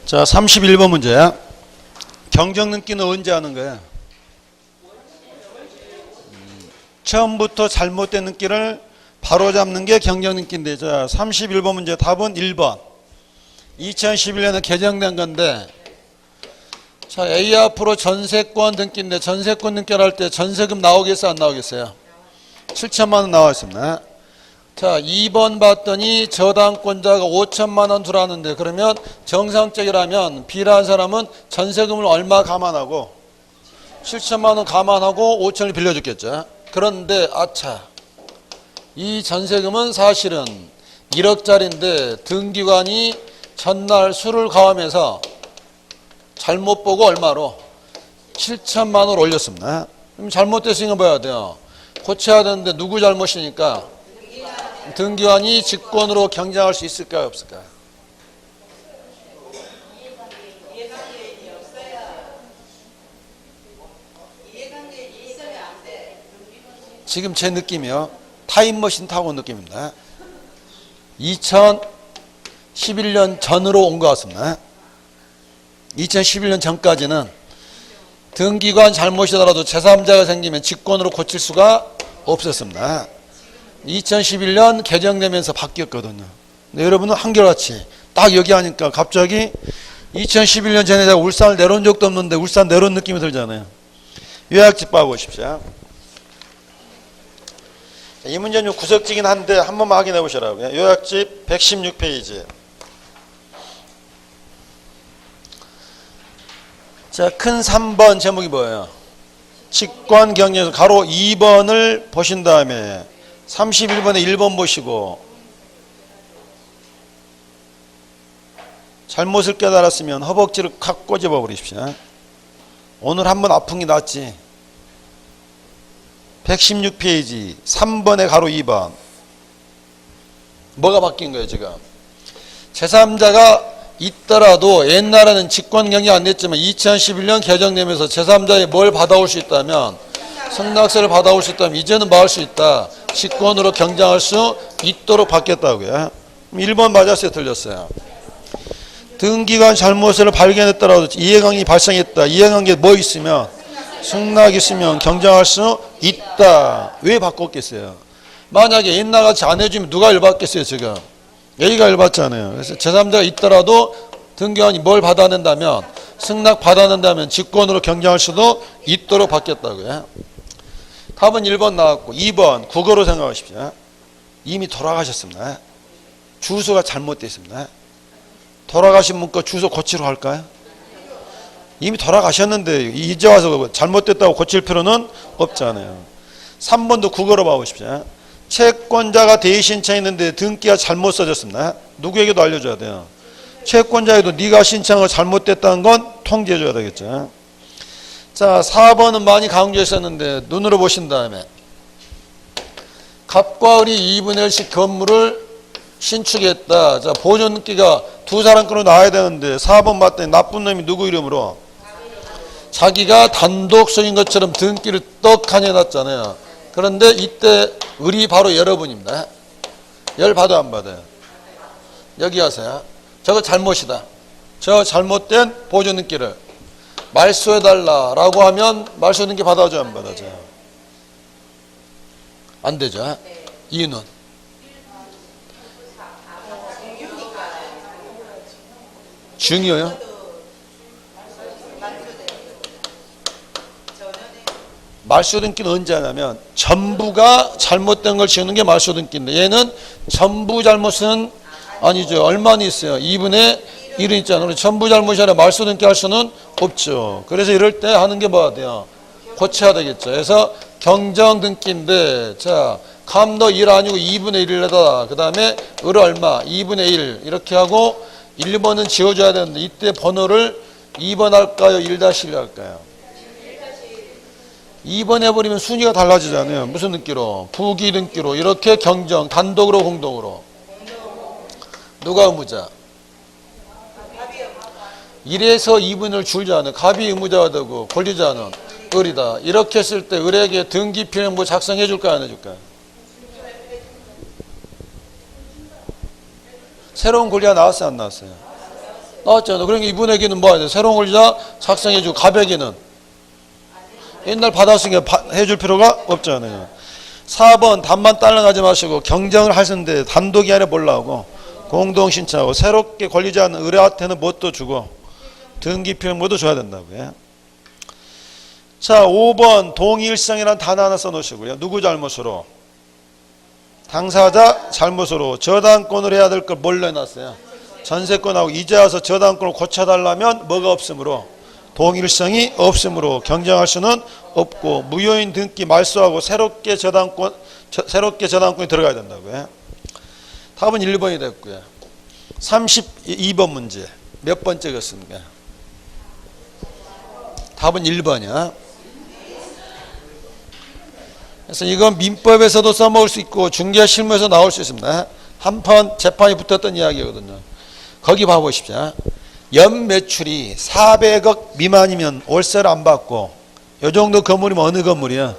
자, 31번 문제. 경정 등기는 언제 하는 거야? 처음부터 잘못된 등기를 바로잡는 게 경정 등기인데, 자, 31번 문제 답은 1번. 2011년에 개정된 건데, 자, A 앞으로 전세권 등기인데, 전세권 등기를 할 때 전세금 나오겠어요, 안 나오겠어요? 7천만 원 나와 있습니다. 자, 2번 봤더니 저당권자가 5천만 원 들어왔는데, 그러면 정상적이라면 B라는 사람은 전세금을 얼마 감안하고 7천만 원 감안하고 5천을 빌려줬겠죠. 그런데 아차, 이 전세금은 사실은 1억짜리인데 등기관이 전날 수를 가하면서 잘못 보고 얼마로? 7천만 원을 올렸습니다. 그럼 잘못됐으니까 뭐 해야 돼요? 고쳐야 되는데 누구 잘못이니까? 등기관이 직권으로 경쟁할 수 있을까요, 없을까요? 지금 제 느낌이요, 타임머신 타고 온 느낌입니다. 2011년 전으로 온 것 같습니다. 2011년 전까지는 등기관 잘못이더라도 제3자가 생기면 직권으로 고칠 수가 없었습니다. 2011년 개정되면서 바뀌었거든요. 근데 여러분은 한결같이 딱 여기 하니까 갑자기 2011년 전에 제가 울산을 내려온 적도 없는데 울산 내려온 느낌이 들잖아요. 요약집 봐보십시오. 이 문제는 구석지긴 한데 한 번만 확인해 보시라고요. 요약집 116페이지. 자, 큰 3번 제목이 뭐예요? 직권 경쟁에서 가로 2번을 보신 다음에 31번에 1번 보시고 잘못을 깨달았으면 허벅지를 칵 꼬집어 버리십시오. 오늘 한번 아픈 게 낫지. 116페이지 3번에 가로 2번. 뭐가 바뀐 거예요 지금? 제3자가 있더라도 옛날에는 직권 경쟁 안 됐지만 2011년 개정되면서 제3자에 뭘 받아올 수 있다면, 승낙세를 받아올 수 있다면 이제는 뭐 할 수 있다? 직권으로 경쟁할 수 있도록 바뀌었다고요. 1번 맞았어요, 틀렸어요? 등기관 잘못을 발견했더라도 이해관계 발생했다. 이해관계 뭐 있으면, 승낙 있으면 경쟁할 수 있다. 왜 바꿨겠어요? 만약에 옛날같이 안 해주면 누가 열받겠어요 지금? A가 열받잖아요. 그래서 제3자가 있더라도 등기관이 뭘 받아낸다면, 승낙 받아낸다면 직권으로 경쟁할 수도 있도록 바뀌었다고요. 답은 1번 나왔고 2번 국어로 생각하십시오. 이미 돌아가셨습니다. 주소가 잘못되어 있습니다. 돌아가신 분 거 주소 고치러 갈까요? 이미 돌아가셨는데 이제 와서 잘못됐다고 고칠 필요는 없잖아요. 3번도 국어로 봐보십시오. 채권자가 대신청했는데 등기가 잘못 써졌습니다. 누구에게도 알려줘야 돼요. 채권자에도 네가 신청을 잘못됐다는 건 통지해줘야 되겠죠. 자, 4번은 많이 강조했었는데 눈으로 보신 다음에 갑과 을이 2분의 1씩 건물을 신축했다. 자, 보존 등기가 두 사람 거로 나와야 되는데 4번 봤더니 나쁜 놈이 누구 이름으로? 자기가 단독 소유인 것처럼 등기를 떡하니 해놨잖아요. 그런데 이때 을이 바로 여러분입니다. 열 받아 안 받아요? 여기 하세요. 저거 잘못이다. 저 잘못된 보존 등기를 말소해달라라고 하면 말소 등기 받아줘 안 받아줘? 안 되죠. 이유는? 중요해요? 말소 등기는 언제 하냐면 전부가 잘못된 걸 지우는 게 말소 등기인데, 얘는 전부 잘못은 아니죠. 얼마나 있어요? 2분의 1은 있잖아요. 전부 잘못이 아니라 말소 등기 할 수는 없죠. 그래서 이럴 때 하는 게 뭐가 돼요? 고쳐야 되겠죠. 그래서 경정 등기인데, 자, 감도 1 아니고 2분의 1이라다. 그 다음에 을 얼마? 2분의 1 이렇게 하고 1번은 지워줘야 되는데 이때 번호를 2번 할까요? 1-1 할까요? 2번 해버리면 순위가 달라지잖아요. 무슨 등기로? 부기 등기로. 이렇게 경정, 단독으로 공동으로. 누가 의무자? 1에서 2분을 줄자는 갑이 의무자가 되고 권리자는 을이다. 이렇게 했을 때 을에게 등기필명부 작성해 줄까요, 안 해줄까요? 새로운 권리가 나왔어요, 안 나왔어요? 나왔잖아. 그러니까 이분에게는 뭐 해야 돼? 새로운 권리자 작성해주고, 갑에게는 옛날 받았으니까 해줄 필요가 없잖아요. 4번 답만 딸라가지 마시고 경쟁을 하시는데 단독이 아니라 보려고 공동 신청하고 새롭게 권리자는 의뢰한테는 뭣도 주고 등기표는 뭐도 줘야 된다고요. 자, 5번 동의일성이라는 단어 하나 써놓으시고요. 누구 잘못으로? 당사자 잘못으로 저당권을 해야 될 걸 뭘로 해놨어요? 전세권하고 이제 와서 저당권을 고쳐달라면 뭐가 없으므로? 동일성이 없으므로 경쟁할 수는 없고 무효인 등기 말소하고 새롭게 저당권이 들어가야 된다고요. 답은 1번이 됐고요. 32번 문제 몇 번째였습니까? 답은 1번이야. 그래서 이건 민법에서도 써먹을 수 있고 중개실무에서 나올 수 있습니다. 한판 재판이 붙었던 이야기거든요. 거기 봐보십시오. 연 매출이 400억 미만이면 월세를 안 받고 이 정도 건물이면 어느 건물이야?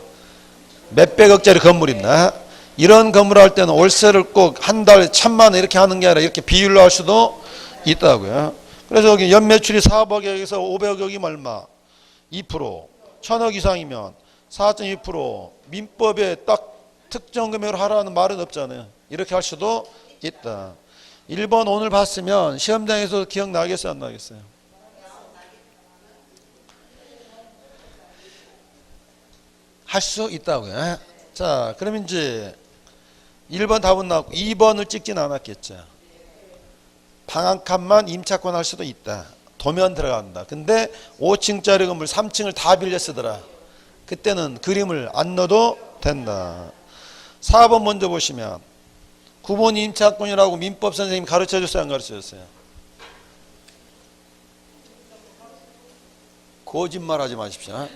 몇백억짜리 건물입니다. 이런 건물을 할 때는 월세를 꼭 한 달에 1,000만 원 이렇게 하는 게 아니라 이렇게 비율로 할 수도 있다고요. 그래서 여기 연 매출이 400억에서 500억이면 얼마? 2%. 1,000억 이상이면 4.2%. 민법에 딱 특정 금액으로 하라는 말은 없잖아요. 이렇게 할 수도 있다. 1번 오늘 봤으면 시험장에서 기억나겠어요? 안 나겠어요? 할 수 있다고요. 자, 그럼 이제 1번 답은 나왔고 2번을 찍진 않았겠죠. 방 한 칸만 임차권 할 수도 있다. 도면 들어간다. 근데 5층짜리 건물 3층을 다 빌려 쓰더라. 그때는 그림을 안 넣어도 된다. 4번 먼저 보시면 구분 임차권이라고 민법 선생님이 가르쳐 줬어요? 안 가르쳐 줬어요? 거짓말 하지 마십시오.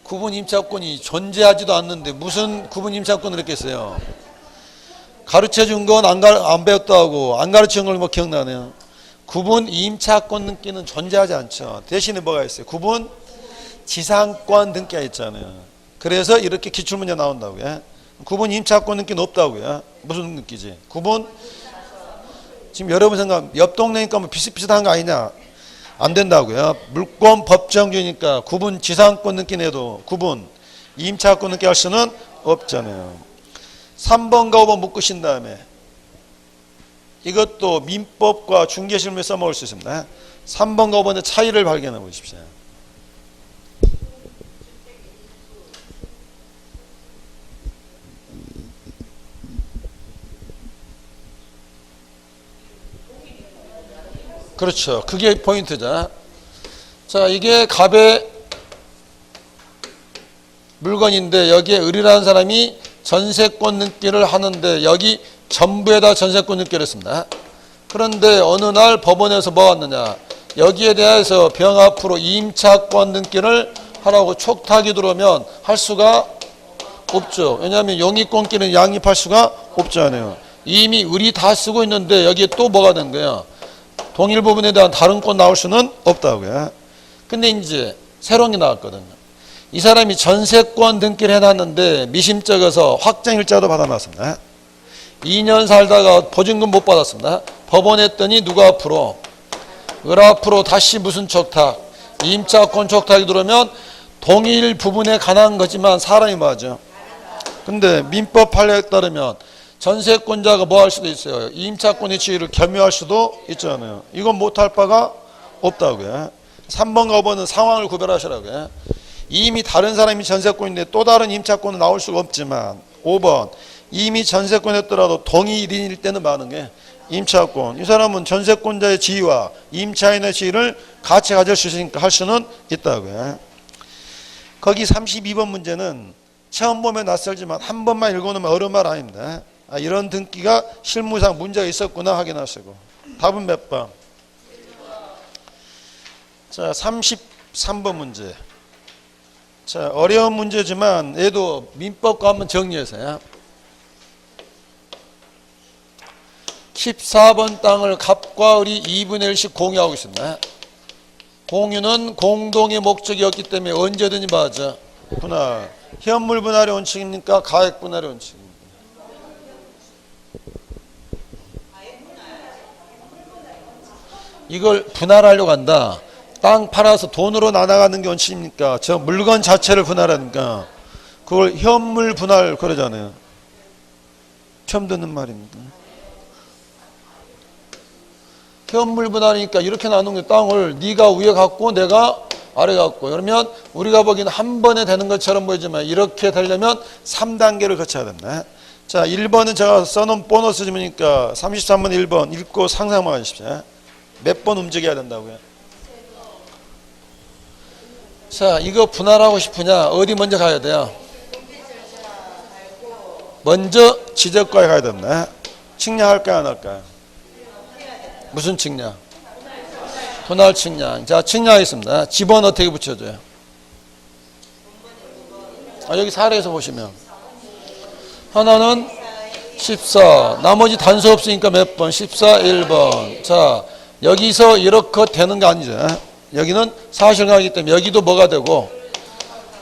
구분 임차권이 존재하지도 않는데 무슨 구분 임차권을 했겠어요? 가르쳐 준 건 안 배웠다고 안 가르쳐 준 걸 뭐 기억나네요. 구분 임차권 등기는 존재하지 않죠. 대신에 뭐가 있어요? 구분 지상권 등기가 있잖아요. 그래서 이렇게 기출문제 나온다고요. 구분 임차권 등기는 없다고요. 무슨 등기지? 구분 지금 여러분 생각 옆 동네니까 뭐 비슷비슷한 거 아니냐? 안 된다고요. 물권 법정주니까 구분 지상권 등기 내도 구분 임차권 등기 할 수는 없잖아요. 3번과 5번 묶으신 다음에 이것도 민법과 중개실무에 써먹을 수 있습니다. 3번과 5번의 차이를 발견해 보십시오. 그렇죠. 그게 포인트죠. 자, 이게 갑의 물건인데 여기에 을이라는 사람이 전세권 등기를 하는데 여기 전부에다 전세권 등기를 했습니다. 그런데 어느 날 법원에서 뭐 왔느냐? 여기에 대해서 병 앞으로 임차권 등기를 하라고 촉탁이 들어오면 할 수가 없죠. 왜냐하면 영입권기는 양립할 수가 없잖아요. 이미 을이 다 쓰고 있는데 여기에 또 뭐가 된 거예요? 동일 부분에 대한 다른 권 나올 수는 없다고요. 근데 이제 새로운 게 나왔거든요. 이 사람이 전세권 등기를 해놨는데 미심쩍어서 확정일자도 받아놨습니다. 2년 살다가 보증금 못 받았습니다. 법원에 했더니 누가 앞으로? 을 앞으로 다시 무슨 촉탁? 임차권 촉탁이 들어오면 동일 부분에 관한 거지만 사람이 맞아. 근데 민법 판례에 따르면 전세권자가 뭐 할 수도 있어요. 임차권의 지위를 겸유할 수도 있잖아요. 이건 못할 바가 없다고요. 3번과 5번은 상황을 구별하시라고요. 이미 다른 사람이 전세권인데 또 다른 임차권은 나올 수가 없지만 5번 이미 전세권이었더라도 동일인일 때는 많은 게 임차권. 이 사람은 전세권자의 지위와 임차인의 지위를 같이 가질 수 있으니까 할 수는 있다고요. 거기 32번 문제는 처음 보면 낯설지만 한 번만 읽어놓으면 어려운 말 아닙니다. 이런 등기가 실무상 문제가 있었구나 확인하시고. 답은 몇 번? 자, 33번 문제. 자, 어려운 문제지만 얘도 민법과 한번 정리해서요. 14번 땅을 갑과 을이 2분의 1씩 공유하고 있습니다. 공유는 공동의 목적이었기 때문에 언제든지 맞아. 분할. 현물 분할의 원칙입니까? 가액 분할의 원칙입니까? 이걸 분할하려고 한다. 땅 팔아서 돈으로 나눠가는 게 원칙입니까? 저 물건 자체를 분할하니까 그걸 현물 분할 그러잖아요. 처음 듣는 말입니다. 현물 분할이니까 이렇게 나누는 게 땅을 네가 위에 갖고 내가 아래 갖고 그러면 우리가 보기에는 한 번에 되는 것처럼 보이지만 이렇게 되려면 3단계를 거쳐야 된다. 자, 1번은 제가 써놓은 보너스 질문이니까 33번 1번 읽고 상상만 하십시오. 몇 번 움직여야 된다고요? 자, 이거 분할하고 싶으냐? 어디 먼저 가야 돼요? 먼저 지적과에 가야 된다. 측량할까요? 안 할까요? 무슨 측량? 분할 측량. 자, 측량하겠습니다. 집은 어떻게 붙여줘요? 여기 사례에서 보시면 하나는 14 나머지 단수 없으니까 몇 번? 14 1번. 자, 여기서 이렇게 되는 거 아니죠? 여기는 사실관계이기 때문에 여기도 뭐가 되고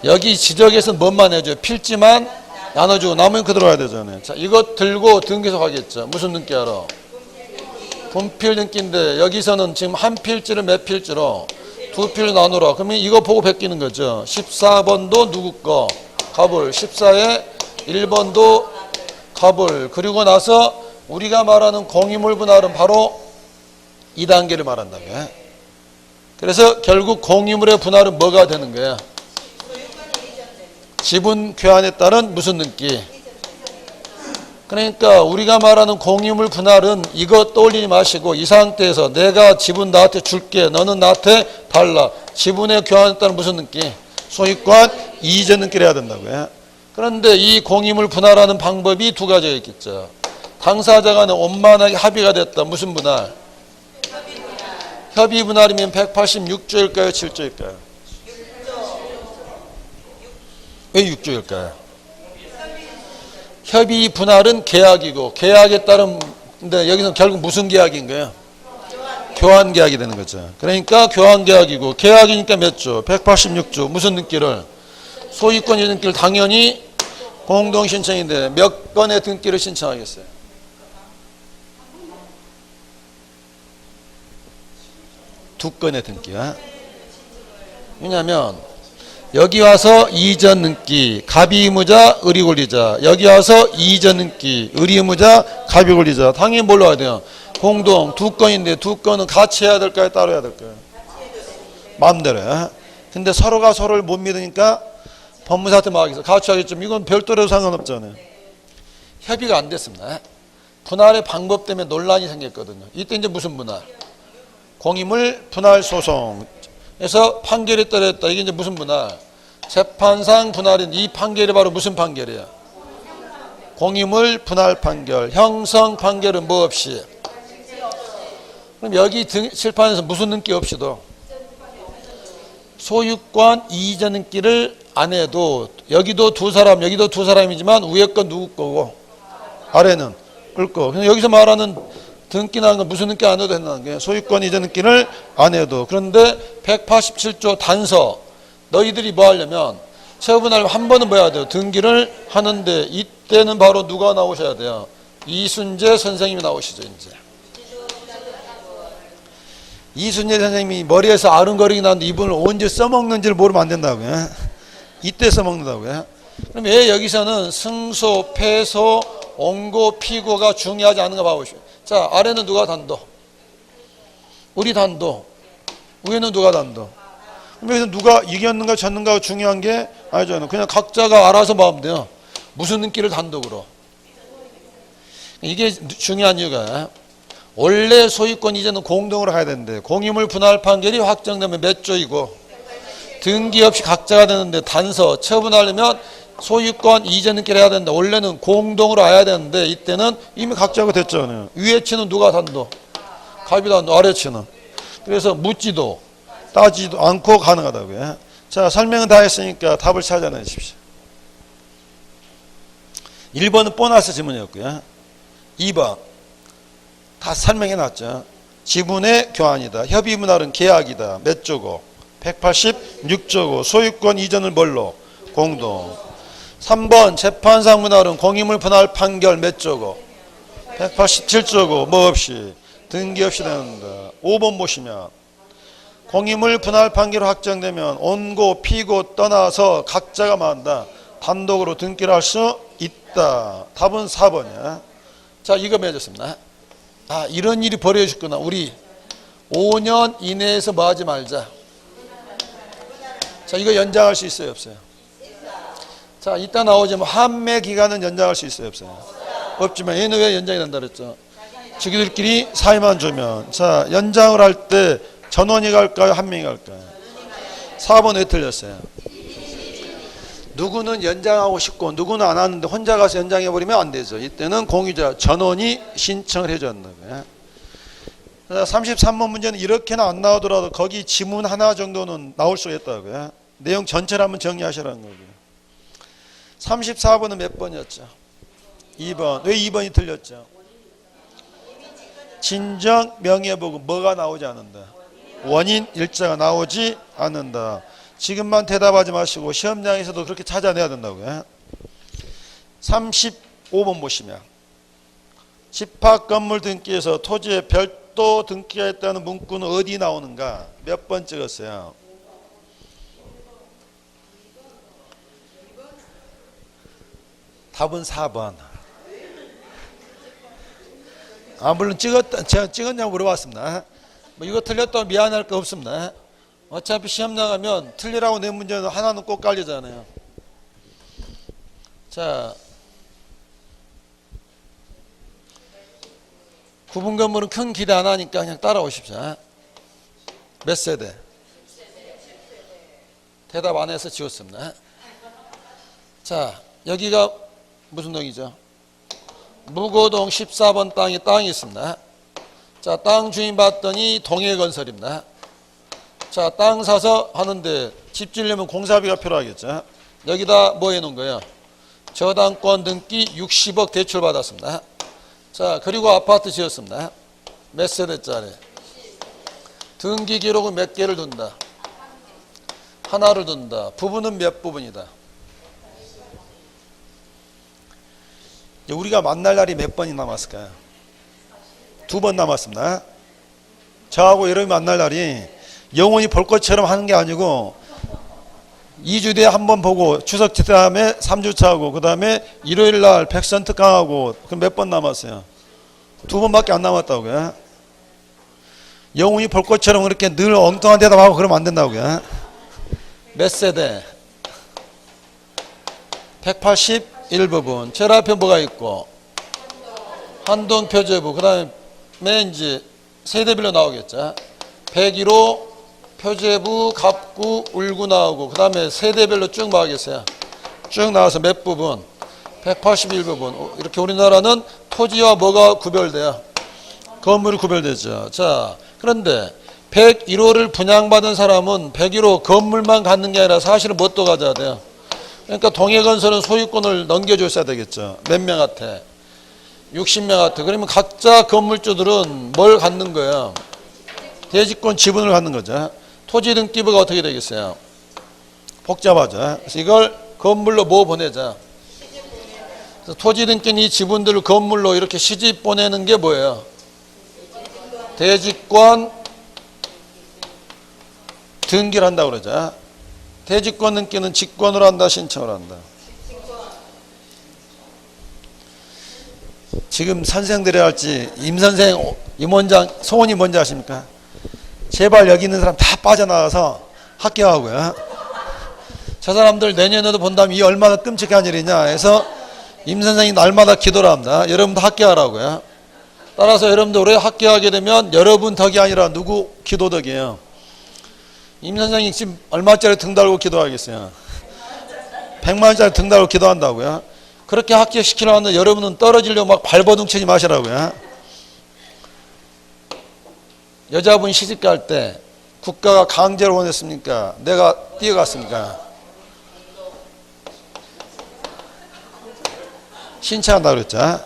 여기 지적에서는 뭔만 해줘요? 필지만 나눠주고 남은 그대로 가야 되잖아요. 자, 이거 들고 등기소 가겠죠. 무슨 등기 알아? 분필 등기인데 여기서는 지금 한 필지를 몇 필지로? 두 필로 나누라. 그러면 이거 보고 베끼는 거죠. 14번도 누구 거? 갑을. 14에 1번도 갑을. 그리고 나서 우리가 말하는 공유물 분할은 바로 2단계를 말한다고요. 그래서 결국 공유물의 분할은 뭐가 되는 거야? 지분 교환에 따른 무슨 등기? 그러니까 우리가 말하는 공유물 분할은 이거 떠올리지 마시고 이 상태에서 내가 지분 나한테 줄게 너는 나한테 달라. 지분의 교환에 따른 무슨 등기? 소유권 이전 등기를 해야 된다고요. 그런데 이 공유물 분할하는 방법이 두 가지가 있겠죠. 당사자 간에 원만하게 합의가 됐다. 무슨 분할? 협의 분할이면 186조일까요? 7조일까요? 왜 6조일까요? 협의 분할은 계약이고 계약에 따른 근데 여기서 결국 무슨 계약인 거예요? 교환 계약이 되는 거죠. 그러니까 교환 계약이고 계약이니까 몇 조? 186조. 무슨 등기를? 소유권 이전 등기를 당연히 공동 신청인데 몇 건의 등기를 신청하겠어요? 두 건의 등기야. 왜냐하면 여기 와서 이전 등기, 갑이 의무자, 을이 권리자. 여기 와서 이전 등기, 을이 의무자, 갑이 권리자. 당연히 뭘로 해야 돼요? 공동 두 건인데 두 건은 같이 해야 될까요? 따로 해야 될까요? 마음대로 해. 근데 서로가 서로를 못 믿으니까 법무사한테 막아서 같이 하겠지만 이건 별도로 해도 상관없잖아요. 협의가 안 됐습니다. 분할의 방법 때문에 논란이 생겼거든요. 이때 이제 무슨 분할? 공유물 분할 소송. 그래서 판결이 떨어졌다. 이게 이제 무슨 분할? 재판상 분할인 이 판결이 바로 무슨 판결이야? 공유물 분할 판결. 형성 판결은 뭐 없이? 그럼 여기 칠판에서 무슨 등기 없이도 소유권 이전 등기를 안 해도 여기도 두 사람, 여기도 두 사람이지만 위에 건 누구 거고 아래는 을 거. 그냥 여기서 말하는 등기라는 건 무슨 등기 안 해도 된다는 게 소유권 이전 등기를 안 해도. 그런데 187조 단서 너희들이 뭐 하려면 처분할 한 번은 뭐 해야 돼요? 등기를 하는데 이때는 바로 누가 나오셔야 돼요? 이순재 선생님이 나오시죠. 이제 이순재 선생님이 머리에서 아른거리기 나는데 이분을 언제 써먹는지를 모르면 안 된다고요. 이때 써먹는다고요. 그럼 왜 여기서는 승소, 패소, 옹고, 피고가 중요하지 않은가 봐보시오. 자, 아래는 누가 단도? 우리 단도. 위에는 누가 단도? 그럼 여기서 누가 이겼는가 졌는가가 중요한 게 아니잖아요. 그냥 각자가 알아서 마음 돼요. 무슨 등기를 단독으로. 이게 중요한 이유가 원래 소유권 이전은 공동으로 가야 되는데 공유물 분할 판결이 확정되면 몇 조이고 등기 없이 각자가 되는데 단서 처분하려면 소유권 이전 등기를 해야 된다. 원래는 공동으로 와야 되는데 이때는 이미 각자가 됐잖아요. 위에 치는 누가 단도? 갑이 단도. 아래 치는. 그래서 묻지도 따지도 않고 가능하다고요. 자, 설명은 다 했으니까 답을 찾아내십시오. 1번은 보너스 질문이었고요. 2번 다 설명해놨죠. 지분의 교환이다. 협의 분할은 계약이다. 몇 조고? 186조고. 소유권 이전을 뭘로? 공동. 3번 재판상 분할은 공유물 분할 판결 몇 조고? 187조고. 뭐 없이? 등기 없이 된다. 5번 보시면 공유물 분할 판결로 확정되면 원고, 피고 떠나서 각자가 만다. 단독으로 등기를 할 수 있다. 답은 4번이야. 자, 이거 맺었습니다. 이런 일이 벌어졌구나. 우리 5년 이내에서 뭐 하지 말자. 자, 이거 연장할 수 있어요, 없어요? 자, 이따 나오지만 환매 기간은 연장할 수 있어요, 없어요? 없지만 얘는 왜 연장이 된다 그랬죠? 자기들끼리 사이만 주면. 자, 연장을 할 때 전원이 갈까요, 한명이 갈까요? 4번 왜 틀렸어요? 누구는 연장하고 싶고 누구는 안 하는데 혼자 가서 연장해버리면 안 되죠. 이때는 공유자 전원이 신청을 해줬는 거예요. 33번 문제는 이렇게는 안 나오더라도 거기 지문 하나 정도는 나올 수 있다고요. 내용 전체를 한번 정리하시라는 거고요. 34번은 몇 번이었죠? 2번. 왜 2번이 틀렸죠? 진정 명예보고 뭐가 나오지 않는다. 원인 일자가 나오지 않는다. 지금만 대답하지 마시고 시험장에서도 그렇게 찾아내야 된다고요. 35번 보시면 집합건물 등기에서 토지에 별도 등기가 있다는 문구는 어디 나오는가? 몇 번 찍었어요? 답은 4번. 물론 제가 찍었냐고 물어봤습니다. 뭐 이거 틀렸다고 미안할 거 없습니다. 어차피 시험 나가면 틀리라고 낸 문제는 하나는 꼭 깔리잖아요. 자, 구분 건물은 큰 기대 안 하니까 그냥 따라오십시오. 몇 세대? 대답 안 해서 지웠습니다. 자, 여기가 무슨 동이죠? 무고동 14번 땅이 있습니다. 자, 땅 주인 봤더니 동해건설입니다. 자, 땅 사서 하는데 집 지으려면 공사비가 필요하겠죠. 여기다 뭐 해놓은 거예요? 저당권 등기 60억 대출 받았습니다. 자, 그리고 아파트 지었습니다. 몇 세대짜리? 등기 기록은 몇 개를 둔다? 하나를 둔다. 부분은 몇 부분이다? 우리가 만날 날이 몇 번이 남았을까요? 2번 남았습니다. 저하고 여러분이 만날 날이 영원히 볼 것처럼 하는 게 아니고 2주 뒤에 한 번 보고 추석 다음에 3주차 하고 그 다음에 일요일 날 백선 특강하고 그럼 몇 번 남았어요? 2번밖에 안 남았다고요. 영원히 볼 것처럼 그렇게 늘 엉뚱한 대답하고 그러면 안 된다고요. 몇 세대? 181부분. 제일 앞에 뭐가 있고 한동 표제부. 그 다음에 이제 세대별로 나오겠죠. 101호 표제부, 갑구, 울구 나오고 그 다음에 세대별로 쭉 나오겠어요. 쭉 나와서 몇 부분? 181부분. 이렇게 우리나라는 토지와 뭐가 구별돼요? 건물이 구별되죠. 자, 그런데 101호를 분양받은 사람은 101호 건물만 갖는 게 아니라 사실은 뭣도 가져야 돼요. 그러니까 동해건설은 소유권을 넘겨줬어야 되겠죠. 몇 명한테? 60명한테. 그러면 각자 건물주들은 뭘 갖는 거예요? 대지권 지분을 갖는 거죠. 토지 등기부가 어떻게 되겠어요? 복잡하죠. 그래서 이걸 건물로 뭐 보내자. 그래서 토지 등기는 이 지분들을 건물로 이렇게 시집 보내는 게 뭐예요? 대지권 등기를 한다고 그러죠. 대지권 등기는 직권으로 한다, 신청을 한다. 지금 선생들이 할지 임선생, 임원장 소원이 뭔지 아십니까? 제발 여기 있는 사람 다 빠져나와서 합격하고요. 저 사람들 내년에도 본다면 이 얼마나 끔찍한 일이냐 해서 임선생이 날마다 기도를 합니다. 여러분도 합격하라고요. 따라서 여러분도 올해 합격하게 되면 여러분 덕이 아니라 누구 기도 덕이에요. 임선생이 지금 얼마짜리 등 달고 기도하겠어요? 100만원짜리 등 달고 기도한다고요. 그렇게 합격시키려고 하는데 여러분은 떨어지려고 막 발버둥치지 마시라고요. 여자분 시집갈 때 국가가 강제로 보냈습니까? 내가 뛰어갔습니까? 신청한다 그랬죠.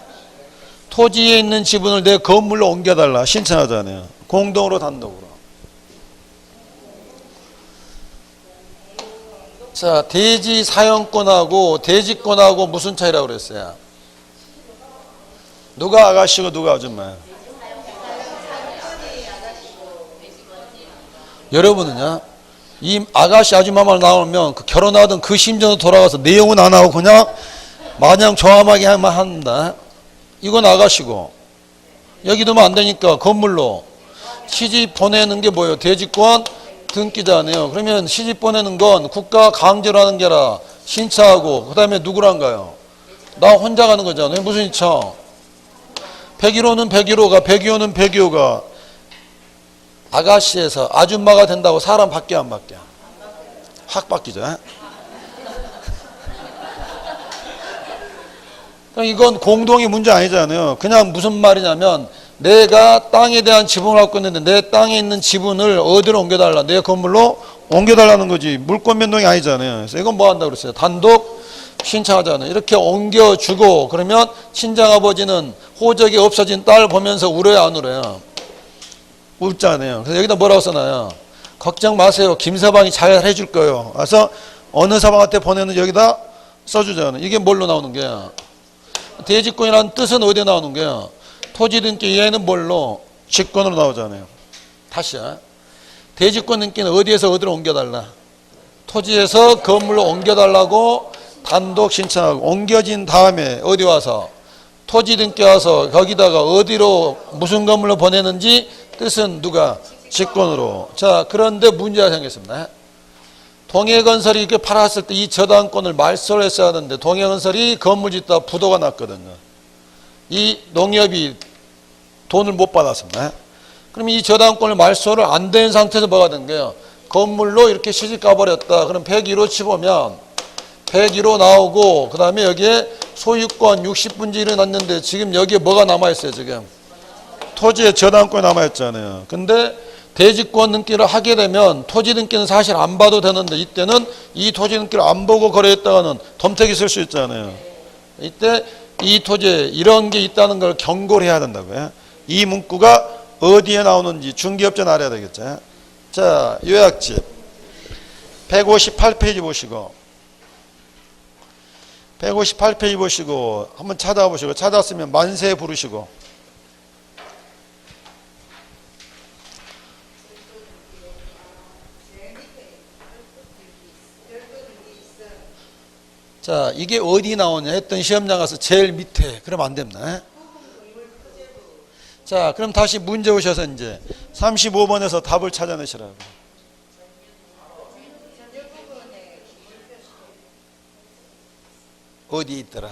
토지에 있는 지분을 내 건물로 옮겨달라 신청하잖아요. 공동으로 단독으로. 자, 대지 사용권하고 대지권하고 무슨 차이라고 그랬어요? 누가 아가씨고 누가 아줌마예요? 여러분은요, 이 아가씨 아줌마만 나오면 그 결혼하던 그 심정으로 돌아가서 내용은 안 하고 그냥 마냥 조함하게 하면 한다. 이건 아가씨고, 여기 두면 안 되니까 건물로 시집 보내는 게 뭐예요? 대지권 등기자네요. 그러면 시집 보내는 건 국가 강제로 하는 게 아니라 신차하고 그 다음에 누구란가요? 나 혼자 가는 거잖아요. 무슨 신차? 101호는 101호가 102호는 102호가 아가씨에서 아줌마가 된다고 사람 바뀌어 안 바뀌어? 확 바뀌죠. 이건 공동의 문제 아니잖아요. 그냥 무슨 말이냐면 내가 땅에 대한 지분을 갖고 있는데 내 땅에 있는 지분을 어디로 옮겨달라? 내 건물로 옮겨달라는 거지. 물권 변동이 아니잖아요. 그래서 이건 뭐 한다고 그랬어요? 단독 신청하잖아요. 이렇게 옮겨주고 그러면 친정아버지는 호적이 없어진 딸 보면서 울어요, 안 울어요? 울잖아요. 그래서 여기다 뭐라고 써놔요? 걱정 마세요. 김서방이 잘 해줄 거예요. 그래서 어느 서방한테 보내는 여기다 써주잖아요. 이게 뭘로 나오는 거야? 대지권이라는 뜻은 어디에 나오는 거야? 토지 등기 얘는 뭘로? 직권으로 나오잖아요. 다시요. 대지권 등기는 어디에서 어디로 옮겨달라? 토지에서 건물로 옮겨달라고 단독 신청하고 옮겨진 다음에 어디 와서? 토지 등기 와서 거기다가 어디로 무슨 건물로 보내는지 뜻은 누가? 직권으로. 자, 그런데 문제가 생겼습니다. 동해건설이 이렇게 팔았을 때 이 저당권을 말소를 했어야 하는데 동해건설이 건물 짓다 부도가 났거든요. 이 농협이 돈을 못 받았습니다. 그럼 이 저당권을 말소를 안 된 상태에서 뭐가 된 거예요? 건물로 이렇게 시집 가버렸다. 그럼 101호 치보면 101호 나오고 그 다음에 여기에 소유권 60분지 1이 났는데 지금 여기에 뭐가 남아있어요 지금? 토지에 저당권이 남아있잖아요. 근데 대지권 등기를 하게 되면 토지 등기는 사실 안 봐도 되는데 이때는 이 토지 등기를 안 보고 거래했다가는 덤태기 쓸 수 있잖아요. 이때 이 토지에 이런 게 있다는 걸 경고를 해야 된다고요. 이 문구가 어디에 나오는지 중개업자는 알아야 되겠죠. 자, 요약집 158페이지 보시고 158페이지 보시고 한번 찾아보시고 찾았으면 만세 부르시고 자, 이게 어디 나오냐 했던 시험장 가서 제일 밑에 그러면 안 됩니다. 자, 그럼 다시 문제 오셔서 이제 35번에서 답을 찾아내시라고. 어디 있더라?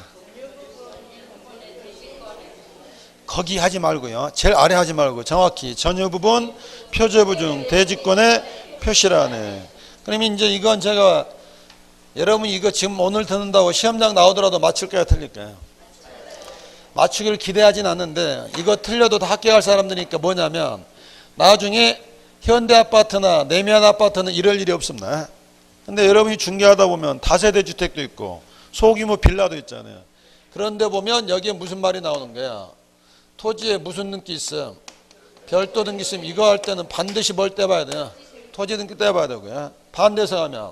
거기 하지 말고요. 제일 아래 하지 말고 정확히 전유 부분, 표제부 중 대지권의 표시라네. 그러면 이제 이건 제가 여러분 이거 지금 오늘 듣는다고 시험장 나오더라도 맞출까요, 틀릴까요? 맞추기를 기대하진 않는데 이거 틀려도 다 합격할 사람들이니까 뭐냐면 나중에 현대아파트나 내면아파트는 이럴 일이 없습니다. 근데 여러분이 중개하다 보면 다세대 주택도 있고 소규모 빌라도 있잖아요. 그런데 보면 여기에 무슨 말이 나오는 거야? 토지에 무슨 등기 있어? 별도 등기 있으면 이거 할 때는 반드시 뭘 떼봐야 돼요? 토지 등기 떼봐야 되고요. 반대서 하면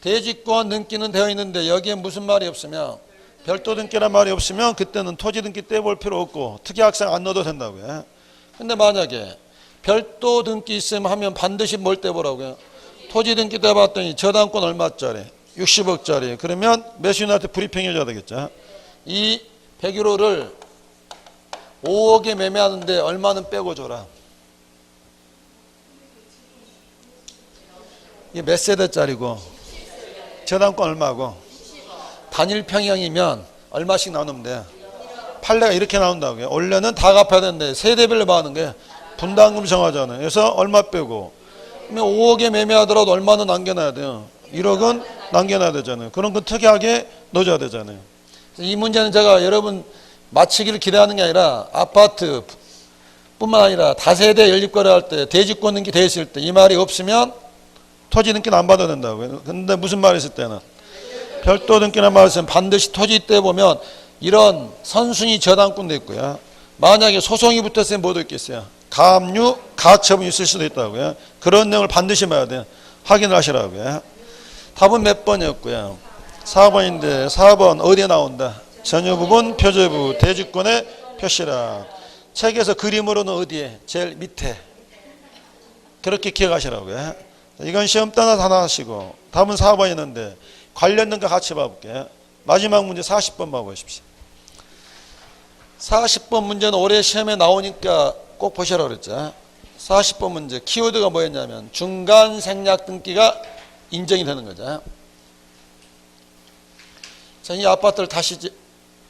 대지권 등기는 되어 있는데 여기에 무슨 말이 없으면 별도 등기란 말이 없으면 그때는 토지 등기 떼볼 필요 없고 특이학생 안 넣어도 된다고요. 근데 만약에 별도 등기 있으면 하면 반드시 뭘 떼보라고요? 토지 등기 떼봤더니 저당권 얼마짜리? 60억짜리. 그러면 매수인한테 불이평해줘야 되겠죠. 이 101호를 5억에 매매하는데 얼마는 빼고 줘라. 이게 몇 세대짜리고 저당권 얼마고 단일 평형이면 얼마씩 나누면 돼요? 판례가 이렇게 나온다고요. 원래는 다 갚아야 되는데 세대별로 받는 게 분담금 정하잖아요. 그래서 얼마 빼고 그러면 5억에 매매하더라도 얼마는 남겨놔야 돼요? 1억은 남겨놔야 되잖아요. 그런 건 특이하게 넣어줘야 되잖아요. 이 문제는 제가 여러분 맞히기를 기대하는 게 아니라 아파트 뿐만 아니라 다세대 연립거래할 때 대지권 등기 돼 있을 때 이 말이 없으면 토지 등기는 안 받아야 된다고요. 근데 무슨 말이 있을 때는 별도 등기란 말이 있으면 반드시 토지 때 보면 이런 선순위 저당권도 있고요. 만약에 소송이 붙었으면 뭐도 있겠어요? 가압류, 가처분이 있을 수도 있다고요. 그런 내용을 반드시 봐야 돼요. 확인을 하시라고요. 답은 몇 번이었고요? 4번인데 4번 어디에 나온다? 전유 부분, 표제부, 대지권의 표시라. 책에서 그림으로는 어디에? 제일 밑에. 그렇게 기억하시라고요. 이건 시험 따라서 하나 하시고 다음은 4번 있는데 관련된 거 같이 봐볼게요. 마지막 문제 40번 봐보십시오. 40번 문제는 올해 시험에 나오니까 꼭 보시라고 그랬죠. 40번 문제 키워드가 뭐였냐면 중간 생략 등기가 인정이 되는 거죠. 자, 이 아파트를 다시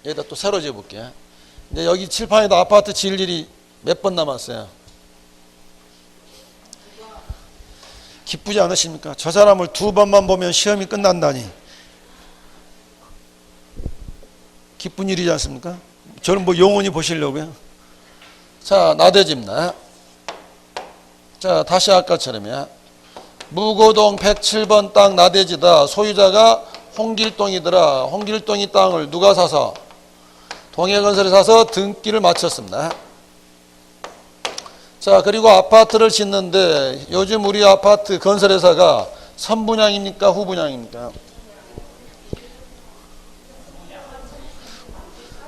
여기다 또 새로 지어볼게요. 이제 여기 칠판에도 아파트 지을 일이 몇 번 남았어요. 기쁘지 않으십니까? 저 사람을 2번만 보면 시험이 끝난다니. 기쁜 일이지 않습니까? 저는 뭐 영원히 보시려고요. 자, 나대집나. 자, 다시 아까처럼요. 무고동 107번 땅 나대지다. 소유자가 홍길동이더라. 홍길동이 땅을 누가 사서? 동해건설이 사서 등기를 마쳤습니다. 자, 그리고 아파트를 짓는데 요즘 우리 아파트 건설회사가 선분양입니까? 후분양입니까?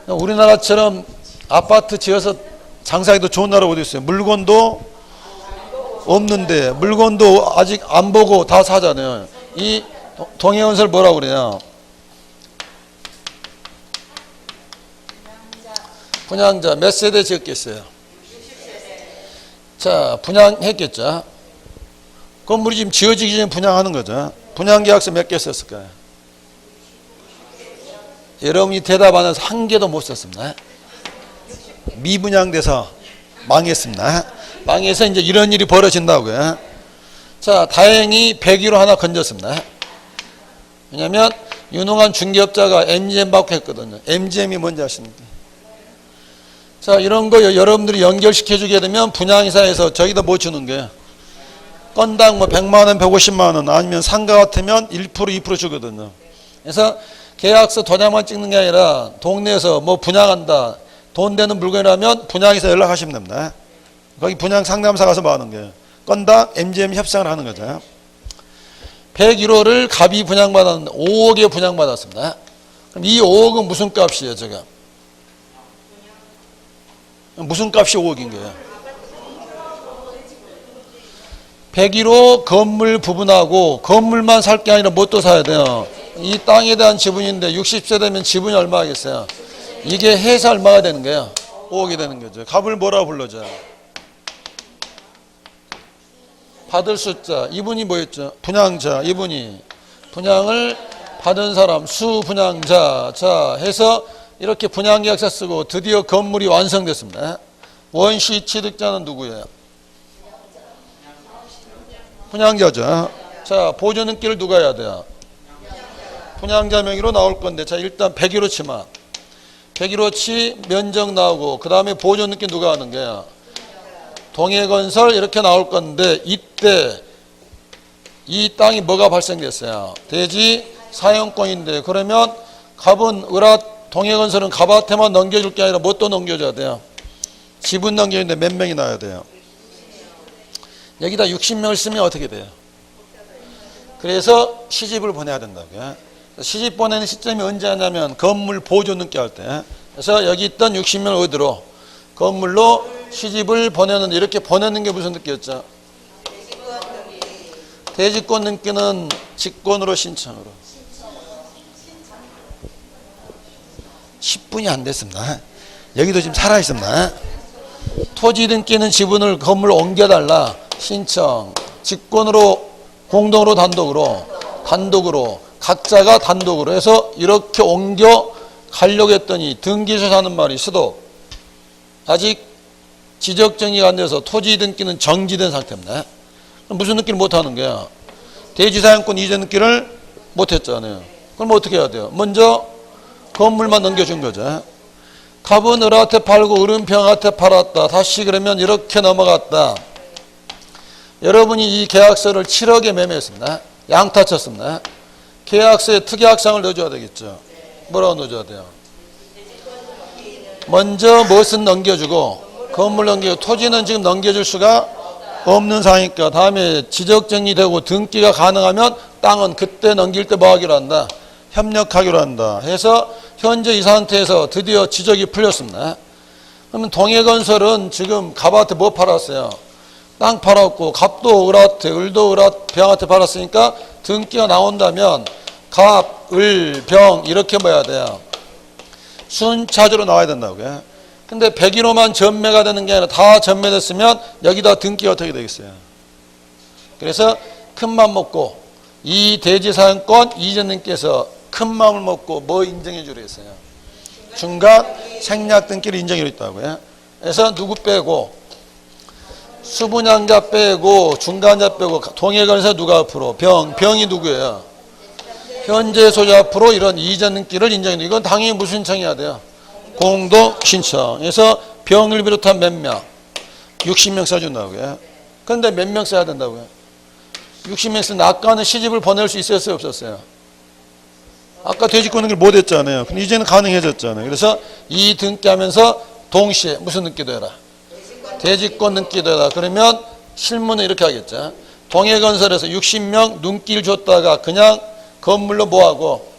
우리나라처럼 아파트 지어서 장사해도 좋은 나라 어디 있어요? 물건도 없는데 물건도 아직 안 보고 다 사잖아요. 이 동해건설 뭐라고 그래요? 분양자 몇 세대 지었겠어요? 자, 분양했겠죠. 건물이 지금 지어지기 전에 분양하는 거죠. 분양계약서 몇 개 썼을까요? 여러분이 대답 안 해서 한 개도 못 썼습니다. 미분양돼서 망했습니다. 망해서 이제 이런 일이 벌어진다고요. 자, 다행히 101호 하나 건졌습니다. 왜냐면 유능한 중개업자가 MGM 받고 했거든요. MGM이 뭔지 아십니까? 자, 이런 거 여러분들이 연결시켜 주게 되면 분양회사에서 저기다 못 주는 거예요. 건당 뭐 100만 원, 150만 원 아니면 상가 같으면 1%, 2% 주거든요. 그래서 계약서 도장만 찍는 게 아니라 동네에서 뭐 분양한다. 돈 되는 물건이라면 분양회사 연락하시면 됩니다. 거기 분양 상담사 가서 뭐 하는 거예요? 건당 MGM 협상을 하는 거죠. 101호를 갑이 분양받았는데 5억에 분양받았습니다. 그럼 이 5억은 무슨 값이에요, 제가? 무슨 값이 5억인 거예요? 101호 건물 부분하고 건물만 살 게 아니라 뭣도 사야 돼요? 이 땅에 대한 지분인데 60세 되면 지분이 얼마겠어요? 이게 해서 얼마가 되는 거예요? 5억이 되는 거죠. 값을 뭐라고 불러죠? 받을 숫자. 이분이 뭐였죠? 분양자. 이분이 분양을 받은 사람 수분양자. 자, 해서 이렇게 분양계약서 쓰고 드디어 건물이 완성됐습니다. 원시 취득자는 누구예요? 분양자죠. 자, 보존등기를 누가 해야 돼요? 분양자 명의로 나올 건데, 자, 일단 101호치만 101호치 면적 나오고 그 다음에 보존등기 누가 하는 거야? 동해건설 이렇게 나올 건데, 이때 이 땅이 뭐가 발생됐어요? 대지 사용권인데, 그러면 갑은 동해건설은 갑한테만 넘겨줄 게 아니라 뭐 또 넘겨줘야 돼요? 지분 넘겨주는데 몇 명이 나야 돼요? 여기다 60명을 쓰면 어떻게 돼요? 그래서 시집을 보내야 된다고요. 시집 보내는 시점이 언제 하냐면 건물 보존 등기 할 때. 그래서 여기 있던 60명을 어디로? 건물로 시집을 보내는데, 이렇게 보내는 게 무슨 등기였죠? 대지권 등기는 직권으로 신청으로. 10분이 안 됐습니다. 여기도 지금 살아있습니다. 토지 등기는 지분을 건물로 옮겨달라. 신청. 직권으로, 공동으로, 단독으로 각자가 단독으로 해서 이렇게 옮겨 가려고 했더니 등기소에서 하는 말이 스톱. 아직 지적 정의가 안 돼서 토지 등기는 정지된 상태입니다. 무슨 등기를 못 하는 거야? 대지사용권 이전 등기를 못 했잖아요. 그럼 어떻게 해야 돼요? 먼저 건물만 넘겨준 거죠. 갑은 을한테 팔고 을은 병한테 팔았다. 다시 그러면 이렇게 넘어갔다. 여러분이 이 계약서를 7억에 매매했습니다. 양타 쳤습니다. 계약서에 특약사항을 넣어줘야 되겠죠. 뭐라고 넣어줘야 돼요? 먼저 무엇은 넘겨주고 건물 넘기고 토지는 지금 넘겨줄 수가 없는 상황이니까 다음에 지적정리되고 등기가 가능하면 땅은 그때 넘길 때 뭐 하기로 한다? 협력하기로 한다. 해서 현재 이 상태에서 드디어 지적이 풀렸습니다. 그러면 동해건설은 지금 갑한테 뭐 팔았어요? 땅 팔았고 갑도 을한테 을도 병한테 팔았으니까 등기가 나온다면 갑, 을, 병 이렇게 뭐야 돼요? 순차적으로 나와야 된다고요. 근데 100일호만 전매가 되는 게 아니라 다 전매됐으면 여기다 등기가 어떻게 되겠어요? 그래서 큰맘 먹고 이 대지사용권 이전님께서 큰 마음을 먹고 뭐 인정해 주려 했어요? 중간 생략 등기를 인정해 주려 했다고요. 그래서 누구 빼고 수분양자 빼고 중간자 빼고 동해건에서 누가 앞으로 병이 누구예요? 현재 소유자 앞으로 이런 이전 등기를 인정해. 이건 당연히 무슨 신청해야 돼요? 공동 신청. 그래서 병을 비롯한 몇 명? 60명 써준다고요. 그런데 몇 명 써야 된다고요? 60명 쓰는데 아까는 시집을 보낼 수 있었어요? 없었어요? 아까 퇴직권 등기를 못했잖아요. 근데 이제는 가능해졌잖아요. 그래서 이 등기하면서 동시에 무슨 등기도 해라? 퇴직권 등기도 해라. 그러면 실무는 이렇게 하겠죠. 동해건설에서 60명 눈길 줬다가 그냥 건물로 뭐하고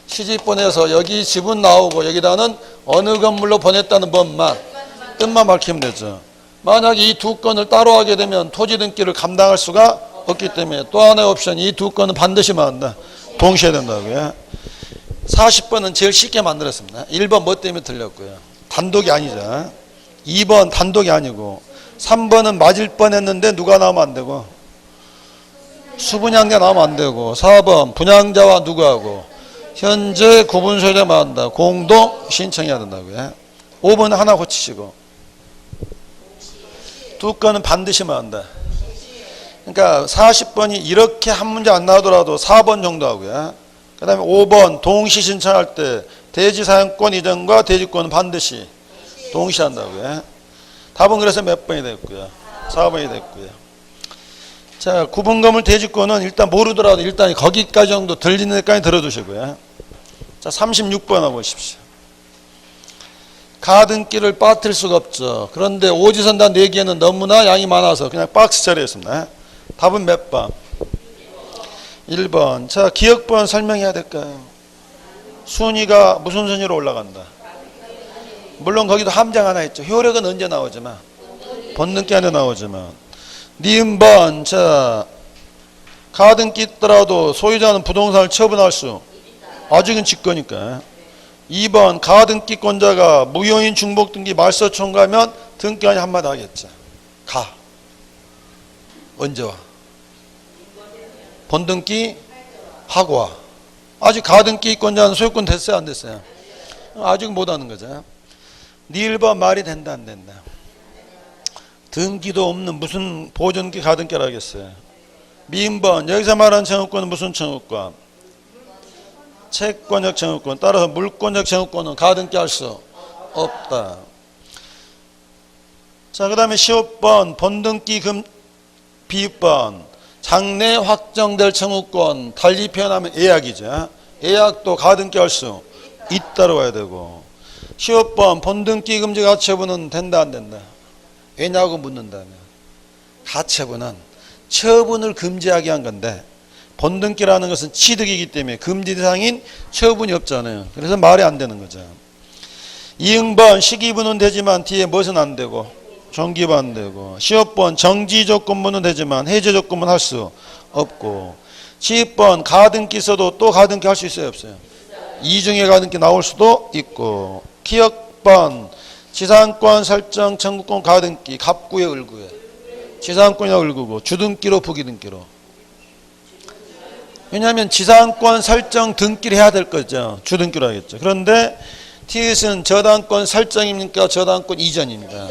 시집 보내서 여기 집은 나오고 여기다는 어느 건물로 보냈다는 법만 뜻만 밝히면 되죠. 만약에 이 두 건을 따로 하게 되면 토지 등기를 감당할 수가 없기 때문에 또 하나의 옵션 이 두 건은 반드시 만다. 동시에 된다고요. 40번은 제일 쉽게 만들었습니다. 1번 뭐 때문에 틀렸고요. 단독이 아니죠. 2번 단독이 아니고 3번은 맞을 뻔했는데 누가 나오면 안 되고 수분양자 나오면 안 되고 4번 분양자와 누구하고 현재 구분 소유자만 한다. 공동 신청해야 된다고요. 5번 하나 고치시고 두 건은 반드시만 한다. 그러니까 40번이 이렇게 한 문제 안 나오더라도 4번 정도 하고요. 그 다음에 5번 동시 신청할 때 대지사용권 이전과 대지권은 반드시 동시에 한다고요. 답은 그래서 몇 번이 됐고요. 4번이 됐고요. 자, 구분건물 대지권은 일단 모르더라도 일단 거기까지 정도 들리는 데까지 들어두시고요. 자, 36번 와보십시오. 가등기를 빠뜨릴 수가 없죠. 그런데 오지선다 4개는 너무나 양이 많아서 그냥 박스 처리했습니다. 답은 몇 번? 1번. 자, 기억번 설명해야 될까요? 순위가 무슨 순위로 올라간다? 물론 거기도 함정 하나 있죠. 효력은 언제 나오지만 본등기 안에 나오지만 니은번. 자, 가등기 있더라도 소유자는 부동산을 처분할 수 아직은 직거니까. 2번 가등기권자가 무효인 중복등기 말소 청구하면 등기관이 한마디 하겠죠. 가. 언제 와? 본등기 하고 와. 아직 가등기권자는 소유권 됐어요 안 됐어요? 아직 못하는 거죠. 니 1번 말이 된다 안 된다? 등기도 없는 무슨 보존기 가등기라 하겠어요. 미인번 여기서 말하는 청구권은 무슨 청구권? 채권적 청구권. 따라서 물권적 청구권은 가등기 할 수 없다. 자, 그 다음에 15번 본등기 비번 장래 확정될 청구권. 달리 표현하면 예약이죠. 예약도 가등기 할 수 있다고 해야 되고. 15번 본등기 금지 가처분은 된다 안 된다? 왜냐고 묻는다면 가처분은 처분을 금지하게 한 건데 본등기라는 것은 취득이기 때문에 금지 대상인 처분이 없잖아요. 그래서 말이 안 되는 거죠. 이응번 시기분은 되지만 뒤에 무엇은 안 되고 정기분 안 되고. 15번 정지 조건분은 되지만 해제 조건분 할 수 없고. 10번 가등기 써도 또 가등기 할 수 있어요 없어요? 이중에 가등기 나올 수도 있고. 기억번 지상권 설정 청구권 가등기 갑구에 을구에. 지상권이나 을구고 주등기로 부기등기로. 왜냐하면 지상권 설정 등기를 해야 될 거죠. 주등기로 하겠죠. 그런데 티읕은 저당권 설정입니까? 저당권 이전입니다.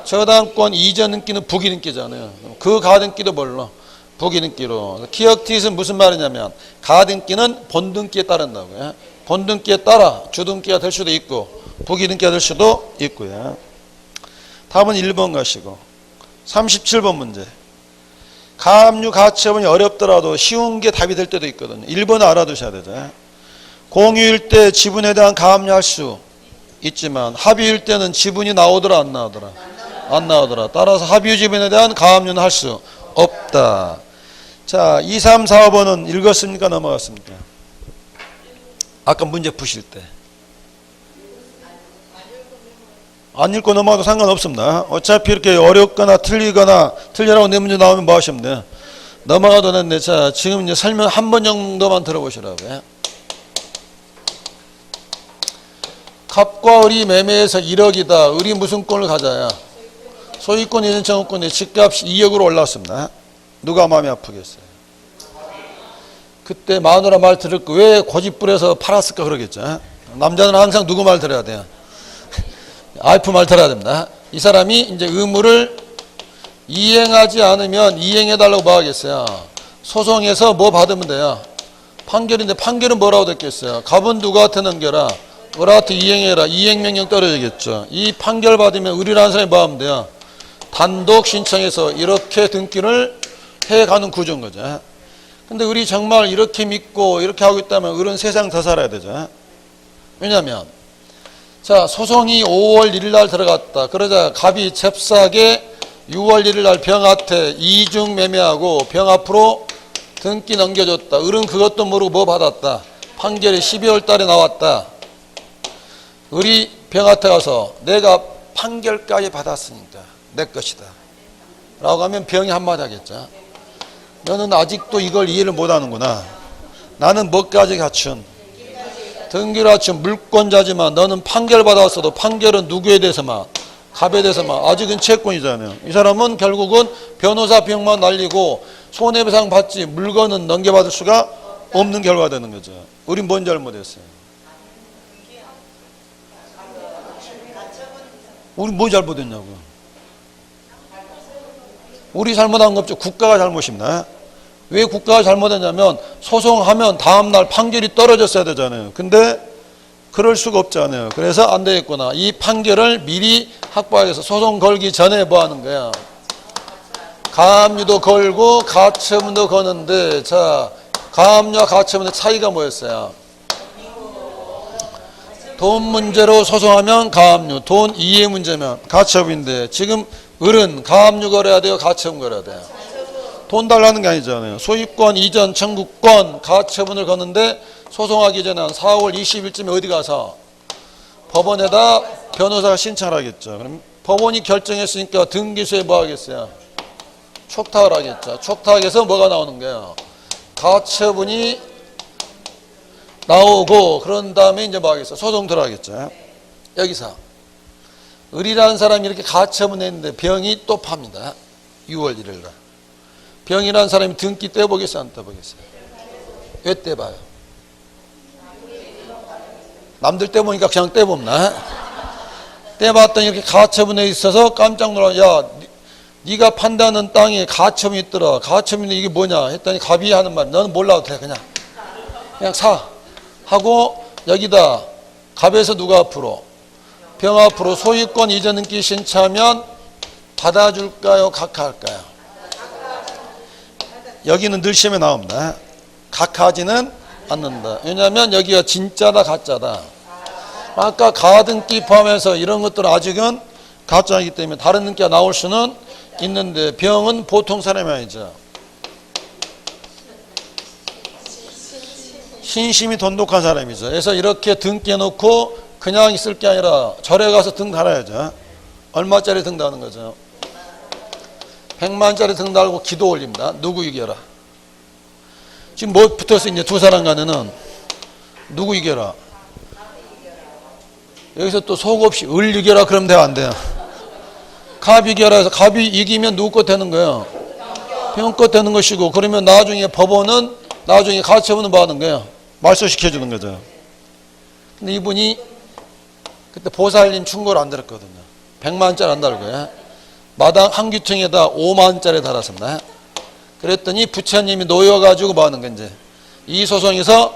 저당권 이전 등기는 부기등기잖아요. 그 가등기도 뭘로? 부기등기로. 기억 티읕은 무슨 말이냐면 가등기는 본등기에 따른다고요. 본등기에 따라 주등기가 될 수도 있고 부기등기가 될 수도 있고요. 답은 1번 가시고 37번 문제. 가압류 가처분이 어렵더라도 쉬운 게 답이 될 때도 있거든요. 1번은 알아두셔야 되죠. 공유일 때 지분에 대한 가압류할 수 있지만 합의일 때는 지분이 나오더라 안 나오더라? 안 나오더라. 따라서 합의 지분에 대한 가압류는 할 수 없다. 자, 2, 3, 4, 5번은 읽었습니까? 넘어갔습니까? 아까 문제 푸실 때. 안 읽고 넘어가도 상관없습니다. 어차피 이렇게 어렵거나 틀리라고 내 문제 나오면 뭐 하시면 돼요. 넘어가도 되는데, 자, 지금 이제 설명 한 번 정도만 들어보시라고요. 갑과 을이 매매해서 1억이다. 을이 무슨 권을 가져야? 소유권 예전 청구권의 집값이 2억으로 올랐습니다. 누가 마음이 아프겠어요? 그때 마누라 말 들을 거 왜 고집부려서 팔았을까 그러겠죠. 남자는 항상 누구 말 들어야 돼요? 와이프 말 들어야 됩니다. 이 사람이 이제 의무를 이행하지 않으면 이행해달라고 뭐 하겠어요? 소송에서 뭐 받으면 돼요? 판결인데 판결은 뭐라고 됐겠어요? 갑은 누구한테 넘겨라? 을한테 이행해라. 이행명령 떨어지겠죠. 이 판결 받으면 을이라는 사람이 뭐 하면 돼요? 단독 신청해서 이렇게 등기를 해가는 구조인 거죠. 근데 을이 정말 이렇게 믿고 이렇게 하고 있다면 을은 세상 더 살아야 되죠. 왜냐하면 자, 소송이 5월 1일 날 들어갔다. 그러자 갑이 잽싸게 6월 1일 날 병한테 이중 매매하고 병 앞으로 등기 넘겨줬다. 을은 그것도 모르고 뭐 받았다. 판결이 12월 달에 나왔다. 을이 병한테 가서 내가 판결까지 받았으니까 내 것이다 라고 하면 병이 한마디 하겠죠. 너는 아직도 이걸 이해를 못하는구나. 나는 뭐까지 갖춘? 등기를 갖춘 물권자지만 너는 판결 받았어도 판결은 누구에 대해서만? 갑에 대해서만. 아직은 채권이잖아요. 이 사람은 결국은 변호사 비용만 날리고 손해배상 받지 물건은 넘겨받을 수가 없는 결과가 되는 거죠. 우린 뭔 잘못했어요? 우리 뭐 잘못했냐고요? 우리 잘못한 거 없죠. 국가가 잘못입니다. 왜 국가가 잘못했냐면 소송하면 다음날 판결이 떨어졌어야 되잖아요. 근데 그럴 수가 없잖아요. 그래서 안 되겠구나. 이 판결을 미리 확보하기 위해서 소송 걸기 전에 뭐 하는 거야? 가압류도 걸고 가처분도 거는데, 자, 가압류와 가처분의 차이가 뭐였어요? 돈 문제로 소송하면 가압류, 돈 이해 문제면 가처분인데 지금 을은 가압류 걸어야 돼요? 가처분 걸어야 돼요? 돈 달라는 게 아니잖아요. 소유권 이전 청구권 가처분을 거는데 소송하기 전에 한 4월 20일쯤에 어디 가서 법원에다 변호사가 신청을 하겠죠. 그럼 법원이 결정했으니까 등기소에 뭐 하겠어요? 촉탁을 하겠죠. 촉탁에서 뭐가 나오는 거예요? 가처분이 나오고 그런 다음에 이제 뭐 하겠어요? 소송 들어가겠죠. 여기서 을이라는 사람이 이렇게 가처분했는데 병이 또 팝니다. 6월 1일 날. 병이라는 사람이 등기 떼보겠어요? 안 떼보겠어요? 왜 떼봐요? 남들 떼보니까 그냥 떼봅나? 떼봤더니 이렇게 가처분에 있어서 깜짝 놀라. 야, 네가 판다는 땅에 가처분이 있더라. 가처분이 이게 뭐냐 했더니 갑이 하는 말, 너는 몰라도 돼. 그냥 사 하고 여기다 갑에서 누가 앞으로? 병 앞으로 소유권 이전 등기 신청하면 받아줄까요? 각하할까요? 여기는 늘 시험에 나옵니다. 각하지는 않는다. 왜냐하면 여기가 진짜다 가짜다. 아까 가등기 포함해서 이런 것들은 아직은 가짜이기 때문에 다른 등기가 나올 수는 있는데 병은 보통 사람이 아니죠. 신심이 돈독한 사람이죠. 그래서 이렇게 등기해놓고 그냥 있을 게 아니라 절에 가서 등 달아야죠. 얼마짜리 등 다는 거죠? 100만짜리 등 달고 기도 올립니다. 누구 이겨라? 지금 뭐 붙었어? 이제 두 사람 간에는 누구 이겨라? 여기서 또 속 없이 을 이겨라 그러면 돼요? 안 돼요? 갑 이겨라 해서 갑이 이기면 누구 것 되는 거예요? 병 것 되는 것이고, 그러면 나중에 법원은 나중에 가처분은 뭐 하는 거예요? 말소시켜주는 거죠. 근데 이분이 그때 보살님 충고를 안 들었거든요. 100만짜리 안 달고요. 마당 한규통에다 5만짜리 달았습니다. 그랬더니 부처님이 놓여가지고 뭐 하는 건지 이 소송에서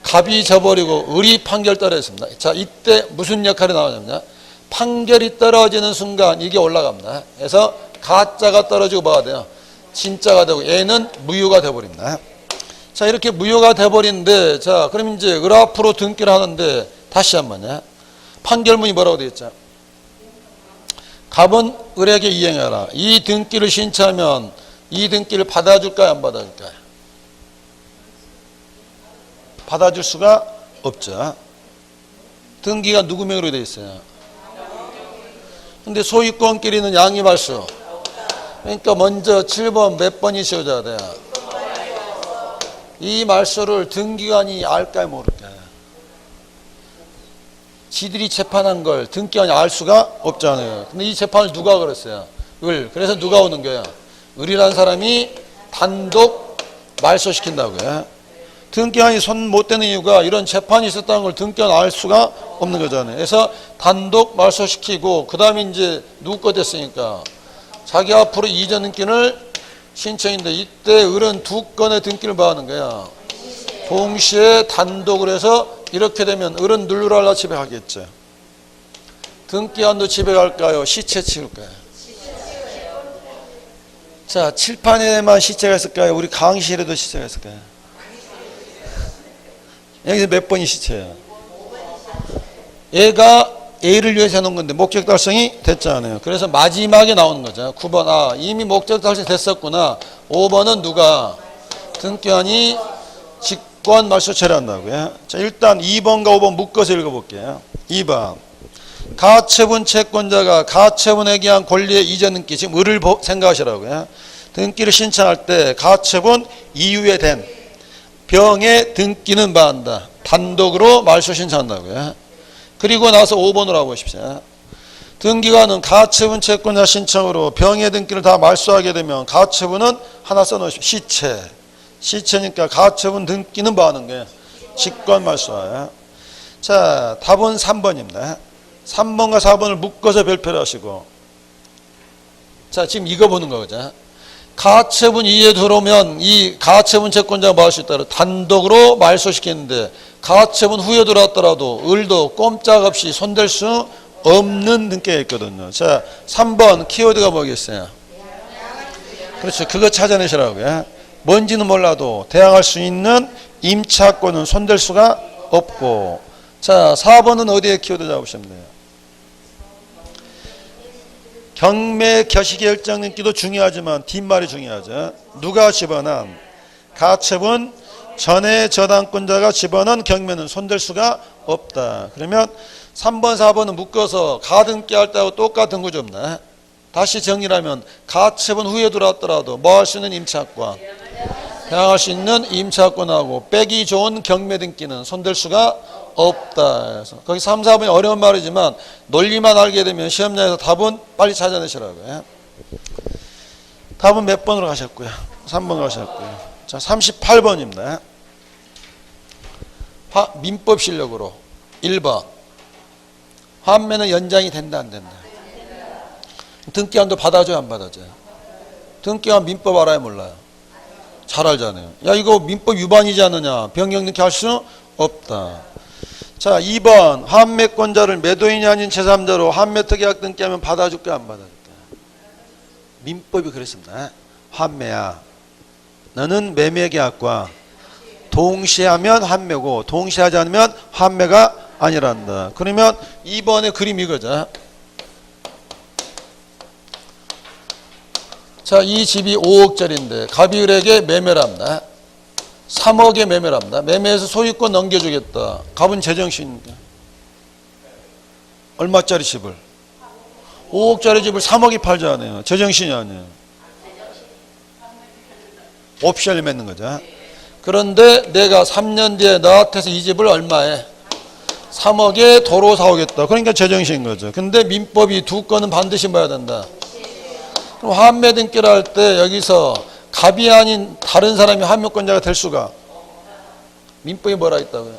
갑이 져버리고 을이 판결 떨어졌습니다. 자, 이때 무슨 역할이 나오냐면 판결이 떨어지는 순간 이게 올라갑니다. 그래서 가짜가 떨어지고 뭐가 돼요? 진짜가 되고 얘는 무효가 돼버립니다. 자, 이렇게 무효가 돼버리는데, 자, 그럼 이제 을 앞으로 등기를 하는데 다시 한번요. 판결문이 뭐라고 되어 있죠? 갑은 을에게 이행하라. 이 등기를 신청하면 이 등기를 받아줄까요? 안 받아줄까요? 받아줄 수가 없죠. 등기가 누구 명의로 되어 있어요? 근데 소유권끼리는 양립할수. 그러니까 먼저 7번 몇 번이 씌워져야 돼? 이 말소를 등기관이 알까요 모를까요? 지들이 재판한 걸 등기관이 알 수가 없잖아요. 근데 이 재판을 누가 걸었어요? 그래서 누가 오는 거야? 을이라는 사람이 단독 말소시킨다고요. 등기관이 손 못 대는 이유가 이런 재판이 있었다는 걸 등기관이 알 수가 없는 거잖아요. 그래서 단독 말소시키고 그 다음에 이제 누구 거 됐으니까 자기 앞으로 이전 등기를 신청인데 이때 을은 두 건의 등기를 받는 거야. 동시에 단독으로 해서 이렇게 되면 을은 누르랄라 집에 가겠죠. 등기관도 집에 갈까요? 시체 치울까요? 자, 칠판에만 시체가 있을까요? 우리 강의실에도 시체가 있을까요? 여기서 몇 번이 시체예요? 얘가 A를 위해서 해놓은 건데 목적 달성이 됐잖아요. 그래서 마지막에 나오는 거죠. 9번 이미 목적 달성이 됐었구나. 5번은 누가? 등기관이 직권 말소 처리한다고요. 자, 일단 2번과 5번 묶어서 읽어볼게요. 2번 가처분 채권자가 가처분에 기한 권리의 이전 등기, 지금 을을 생각하시라고요. 등기를 신청할 때 가처분 이후에 된 병의 등기는 받는다. 단독으로 말소 신청한다고요. 그리고 나서 5번으로 하고 싶으세요. 등기관은 가처분 채권자 신청으로 병의 등기를 다 말소하게 되면 가처분은 하나 써놓으십시오. 시체. 시체니까 가처분 등기는 뭐 하는 거예요? 직권 말소예요. 자, 답은 3번입니다. 3번과 4번을 묶어서 별표를 하시고. 자, 지금 이거 보는 거죠. 가처분 이에 들어오면 이 가처분 채권자가 뭐 할 수 있다? 단독으로 말소시키는데 가처분 후에 들어왔더라도 을도 꼼짝없이 손댈 수 없는 등기가 있거든요. 자, 3번 키워드가 뭐겠어요? 그렇죠. 그거 찾아내시라고요. 뭔지는 몰라도 대항할 수 있는 임차권은 손댈 수가 없고. 자, 4번은 어디에 키워드 잡으시면 돼요? 경매 겨시결정 등기도 중요하지만 뒷말이 중요하죠. 누가 집어넣은 가처분 전에 저당권자가 집어넣은 경매는 손댈 수가 없다. 그러면 3번, 4번은 묶어서 가등기 할 때하고 똑같은 거죠. 없나? 다시 정리하면 가처분 후에 들어왔더라도 뭐 할 수 있는 임차권, 대항할 수 있는 임차권하고 빼기 좋은 경매 등기는 손댈 수가 없다. 그래서 거기 3, 4번이 어려운 말이지만 논리만 알게 되면 시험장에서 답은 빨리 찾아내시라고요. 답은 몇 번으로 가셨고요? 3번으로 가셨고요. 자, 38번입니다. 민법 실력으로 1번 환매는 연장이 된다 안 된다? 등기관도 받아줘요 안 받아줘요? 등기관 민법 알아요 몰라요? 잘 알잖아요. 야 이거 민법 위반이지 않느냐? 변경 등기 할 수 없다. 자, 2번 환매권자를 매도인이 아닌 제3자로 환매터 계약 등기하면 받아줄까 안 받아줄까? 민법이 그랬습니다. 환매야. 너는 매매 계약과 동시에 하면 환매고 동시에 하지 않으면 환매가 아니란다. 그러면 2번의 그림이 이거죠. 자, 이 집이 5억짜리인데 갑이을에게 매매를 합니다. 3억에 매매를 합니다. 매매해서 소유권 넘겨주겠다. 갑은 제정신입니다. 얼마짜리 집을? 5억짜리 집을 3억이 팔자네요. 제정신이 아니에요. 옵션을 맺는 거죠. 그런데 내가 3년 뒤에 너한테서 이 집을 얼마에? 3억에 도로 사오겠다. 그러니까 제정신인 거죠. 근데 민법이 두 건은 반드시 봐야 된다. 그럼 환매 등기를 할 때 여기서 갑이 아닌 다른 사람이 환매권자가 될 수가. 민법이 뭐라 했다고요?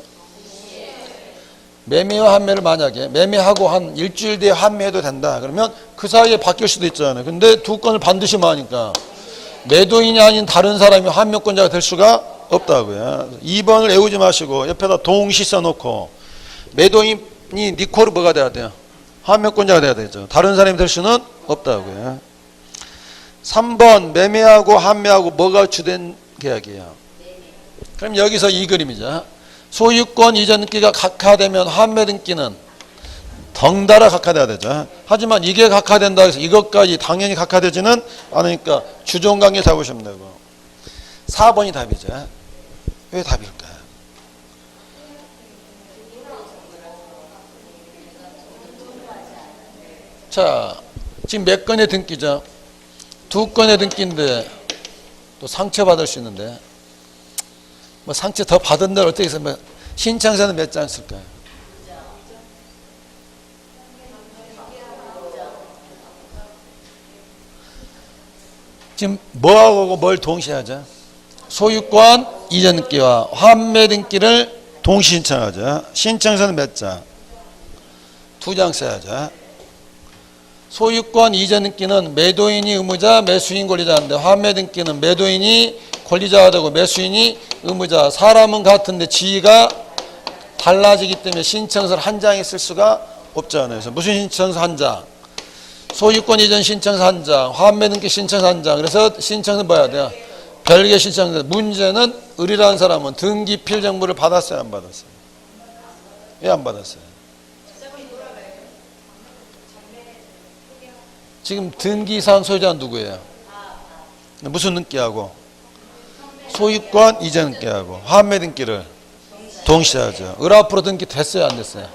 매매와 환매를 만약에 매매하고 한 일주일 뒤에 환매해도 된다. 그러면 그 사이에 바뀔 수도 있잖아요. 근데 두 건을 반드시 하니까 매도인이 아닌 다른 사람이 환매권자가 될 수가 없다고요. 2번을 외우지 마시고 옆에다 동시 써놓고 매도인이 니코를 뭐가 돼야 돼요? 환매권자가 돼야 되죠. 다른 사람이 될 수는 없다고요. 3번 매매하고 환매하고 뭐가 주된 계약이에요? 그럼 여기서 이 그림이죠. 소유권 이전 등기가 각하되면 환매 등기는 덩달아 각하돼야 되죠. 하지만 이게 각하된다 해서 이것까지 당연히 각하되지는 않으니까 주종관계 잡으시면 되고. 4번이 답이죠. 왜 답일까요? 자, 지금 몇 건의 등기죠? 2건의 등기인데 또 상처받을 수 있는데 뭐 상처 더 받은 날 어떻게 해서 뭐 신청서는 몇 장 쓸까요? 지금 뭐하고 뭘 동시에 하죠? 소유권 이전 등기와 환매 등기를 동시 신청하죠. 신청서는 몇 장? 2장 써야죠. 소유권 이전 등기는 매도인이 의무자, 매수인 권리자인데 환매 등기는 매도인이 권리자가 되고 매수인이 의무자. 사람은 같은데 지위가 달라지기 때문에 신청서를 한 장에 쓸 수가 없잖아요. 그래서 무슨 신청서 한 장? 소유권 이전 신청서 한 장, 환매 등기 신청서 한 장. 그래서 신청서 뭐 해야 돼요? 별개 신청서. 문제는 을이라는 사람은 등기 필정보를 받았어요, 안 받았어요? 왜 안 받았어요? 지금 등기상 소유자는 누구예요? 무슨 등기하고? 소유권 이전 등기하고 환매 등기를 동시에 하죠. 을 앞으로 등기 됐어요, 안 됐어요?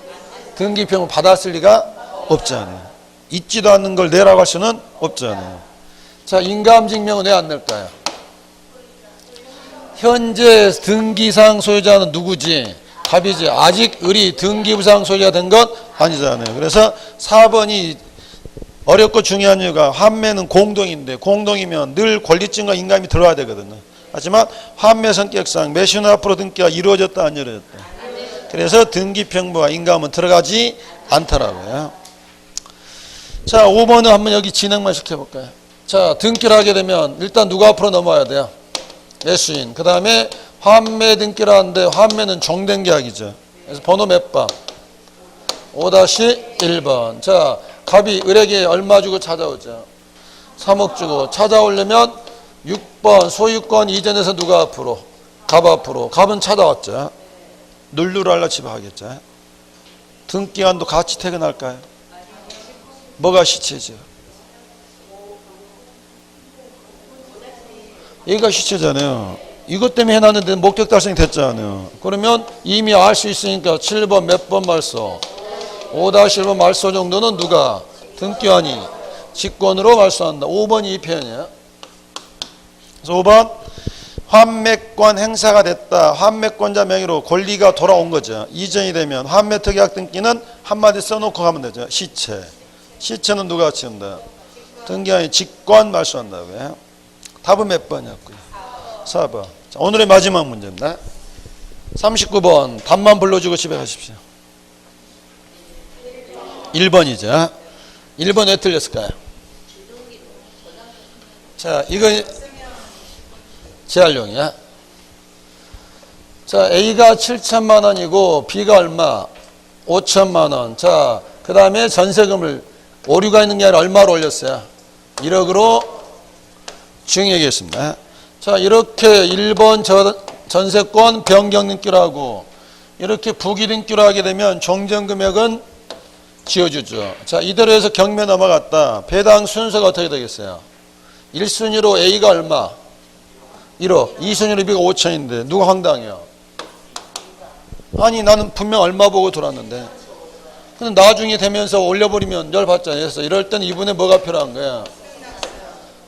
등기표를 받았을 리가 없잖아요. 있지도 않는 걸 내라고 할 수는 없잖아요. 자, 인감증명은 왜 안 낼까요? 현재 등기상 소유자는 누구지? 답이지. 아직 을이 등기부상 소유자가 된 건 아니잖아요. 그래서 4번이 어렵고 중요한 이유가 환매는 공동인데 공동이면 늘 권리증과 인감이 들어와야 되거든요. 하지만 환매 성격상 매수인 앞으로 등기가 이루어졌다 안 이루어졌다. 그래서 등기평부와 인감은 들어가지 않더라고요. 자, 5번은 한번 여기 진행만 시켜볼까요? 자, 등기를 하게 되면 일단 누가 앞으로 넘어와야 돼요? 매수인. 그 다음에 환매 등기를 하는데 환매는 종된 계약이죠. 그래서 번호 몇 번? 5-1번. 자, 갑이 을에게 얼마 주고 찾아오죠? 3억 주고 찾아오려면 6번 소유권 이전에서 누가 앞으로? 갑 앞으로. 갑은 찾아왔죠. 눌루랄라 집에 하겠죠. 등기한도 같이 퇴근할까요? 뭐가 시체죠? 얘가 시체잖아요. 이것 때문에 해놨는데 목적 달성이 됐잖아요. 그러면 이미 알 수 있으니까 7번 몇 번 말소? 5-1번 말소 정도는 누가? 등기환이 직권으로 말소한다. 5번이 이 표현이에요. 그래서 5번 환매권 행사가 됐다. 환매권자 명의로 권리가 돌아온 거죠. 이전이 되면 환매특약 등기는 한마디 써놓고 가면 되죠. 시체. 시체는 누가 치운다? 등기환이 직권 말소한다고요. 답은 몇 번이었고요? 4번. 자, 오늘의 마지막 문제입니다. 39번 답만 불러주고 집에 가십시오. 1번이죠. 1번 왜 틀렸을까요? 자, 이거 재활용이야. 자, A가 7천만 원이고 B가 얼마? 5천만 원. 자, 그 다음에 전세금을 오류가 있는 게 아니라 얼마로 올렸어요? 1억으로 증액했습니다. 자, 이렇게 1번 전세권 변경 등기로 하고 이렇게 부기 등기로 하게 되면 종전금액은 지어주죠. 자, 이대로 해서 경매 넘어갔다. 배당 순서가 어떻게 되겠어요? 1순위로 A가 얼마? 1억. 2순위로 B가 5천인데 누가 황당해요? 아니, 나는 분명 얼마 보고 돌았는데. 근데 나중에 되면서 올려버리면 열받잖아요. 그래서 이럴 때는 이분에 뭐가 필요한 거야?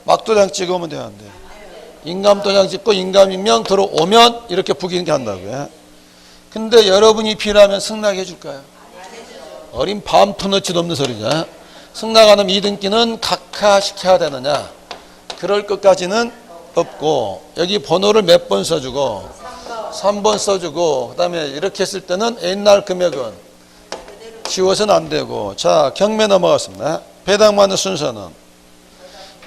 막도장 찍으면 돼야 안 돼. 인감도장 찍고 인감인명 들어오면 이렇게 부기등기 한다고요. 근데 여러분이 필요하면 승낙해 줄까요? 어린 밤터너치도 없는 소리죠. 승낙하는 이등기는 각하시켜야 되느냐? 그럴 것까지는 없고 여기 번호를 몇 번 써주고 3번 써주고 그 다음에 이렇게 했을 때는 옛날 금액은 지워서는 안 되고. 자, 경매 넘어갔습니다. 배당받는 순서는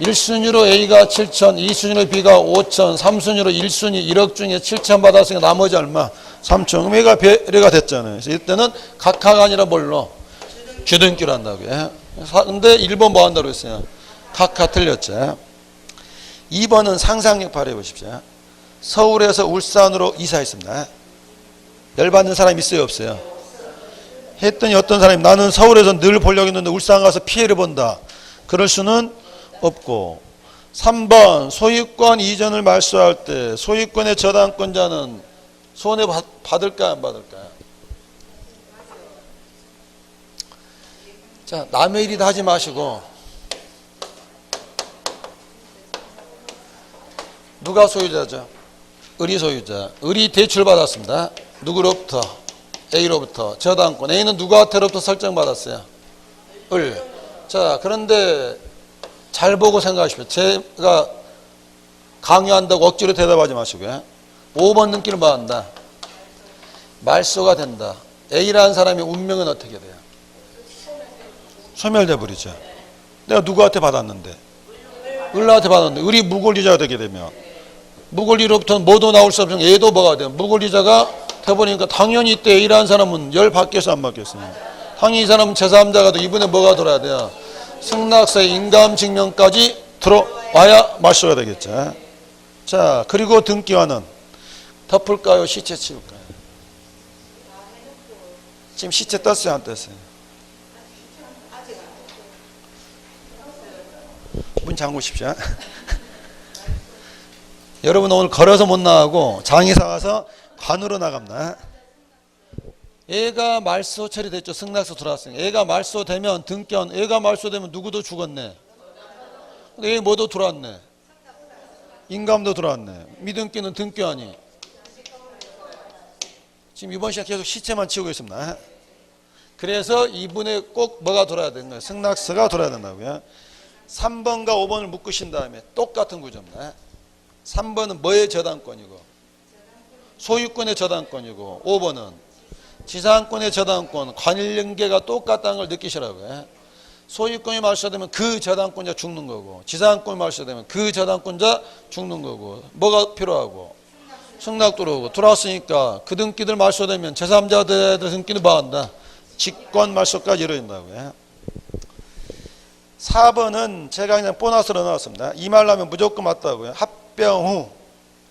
1순위로 A가 7천, 2순위로 B가 5천, 3순위로 1순위 1억 중에 7천 받았으니까 나머지 얼마? 3천. 그럼 얘가 배려가 됐잖아요. 그래서 이때는 각하가 아니라 뭘로? 주등기로 한다고요. 근데 1번 뭐 한다고 했어요? 각하 틀렸죠. 2번은 상상력 발휘해 보십시오. 서울에서 울산으로 이사했습니다. 열받는 사람 있어요, 없어요? 했더니 어떤 사람이 나는 서울에서 늘 보려고 했는데 울산 가서 피해를 본다. 그럴 수는 없고. 3번 소유권 이전을 말소할 때 소유권의 저당권자는 손해 받을까요, 안 받을까요? 자, 남의 일이다 하지 마시고 누가 소유자죠? 을이 소유자. 을이 대출받았습니다. 누구로부터? A로부터 저당권. A는 누구한테로부터 설정받았어요? 을. 자, 그런데 잘 보고 생각하십시오. 제가 강요한다고 억지로 대답하지 마시고요. 5번 등기를 뭐 한다? 말소가 된다. A라는 사람의 운명은 어떻게 돼요? 소멸돼 버리죠. 내가 누구한테 받았는데? 을한테 받았는데 을이 무권리자가 되게 되면 무권리로부터는 뭐도 나올 수 없으면 얘도 뭐가 돼요? 무권리자가 돼버리니까 당연히 이때 A라는 사람은 열 받겠어 안 받겠어요? 당연히 이 사람은 제3자가 돼. 이분에 뭐가 들어야 돼요? 승낙서의 인감증명까지 들어와야 말소가 되겠죠. 자, 그리고 등기와는 덮을까요? 시체 치울까요? 지금 시체 떴어요 안 떴어요? 문 잠그십시오. 여러분 오늘 걸어서 못 나가고 장의사 가서 관으로 나갑니다. 애가 말소 처리됐죠. 승낙서 들어왔으니까. 애가 말소되면 등기한 애가 말소되면 누구도 죽었네. 애 뭐도 들어왔네. 인감도 들어왔네. 미등기는 등기하니. 지금 이번 시간 계속 시체만 치우고 있습니다. 그래서 이분에 꼭 뭐가 돌아야 되는 거예요? 승낙서가 돌아야 된다고요. 3번과 5번을 묶으신 다음에 똑같은 구조입니다. 3번은 뭐의 저당권이고 소유권의 저당권이고 5번은 지상권의 저당권 관련계가 똑같다는 걸 느끼시라고요. 소유권이 말소되면 그 저당권자 죽는 거고 지상권이 말소되면 그 저당권자 죽는 거고 뭐가 필요하고 승낙 들어오고 들어왔으니까 그 등기들 말소되면 제3자들의 등기는 뭐 한다? 직권 말소까지 이루어진다고요. 4번은 제가 그냥 보너스로 넣었습니다. 이 말 나면 무조건 맞다고요. 합병 후,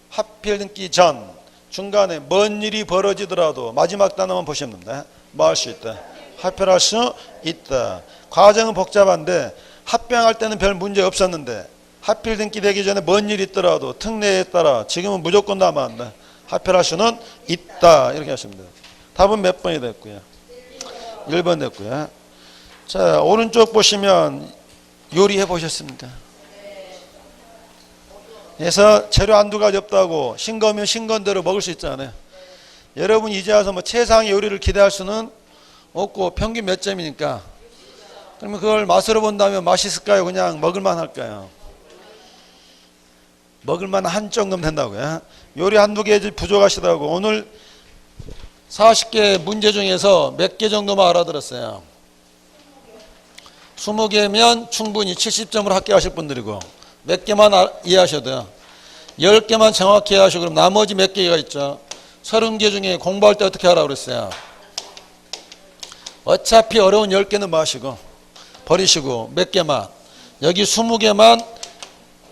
합필 등기 전, 중간에 뭔 일이 벌어지더라도 마지막 단어만 보시면 됩니다. 뭐 할 수 있다? 합병할 수 있다. 과정은 복잡한데 합병할 때는 별 문제 없었는데 합필 등기 되기 전에 뭔 일이 있더라도 특례에 따라 지금은 무조건 남아한다. 합병할 수는 있다. 이렇게 하시면 돼요. 답은 몇 번이 됐고요? 1번 됐고요. 자, 오른쪽 보시면 요리해 보셨습니까? 그래서 재료 한두 가지 없다고 싱거우면 싱거운대로 먹을 수 있잖아요. 여러분 이제 와서 뭐 최상의 요리를 기대할 수는 없고 평균 몇 점이니까 그러면 그걸 맛으로 본다면 맛있을까요? 그냥 먹을만 할까요? 먹을만 한 정도면 된다고요. 요리 한두 개 부족하시다고 오늘 40개 문제 중에서 몇 개 정도만 알아들었어요. 20개면 충분히 70점으로 합격하실 분들이고 몇 개만 이해하셔도 돼요. 10개만 정확히 이해하시고 그럼 나머지 몇 개가 있죠. 30개 중에 공부할 때 어떻게 하라고 그랬어요? 어차피 어려운 10개는 마시고 버리시고 몇 개만 여기 20개만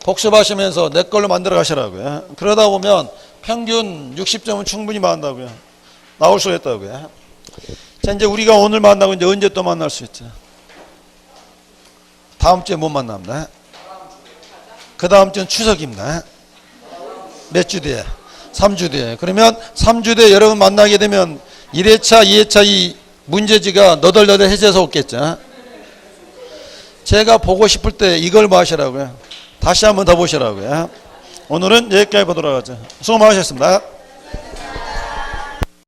복습하시면서 내 걸로 만들어 가시라고요. 그러다 보면 평균 60점은 충분히 만든다고요. 나올 수 있다고요. 자, 이제 우리가 오늘 만나고 이제 언제 또 만날 수 있죠? 다음 주에 못 만납니다. 그 다음 주는 추석입니다. 몇 주 뒤에? 3주 뒤에. 그러면 3주 뒤에 여러분 만나게 되면 1회차, 2회차 이 문제지가 너덜너덜해져서 없겠죠. 제가 보고 싶을 때 이걸 뭐 하시라고요? 다시 한번 더 보시라고요. 오늘은 여기까지 보도록 하죠. 수고 많으셨습니다.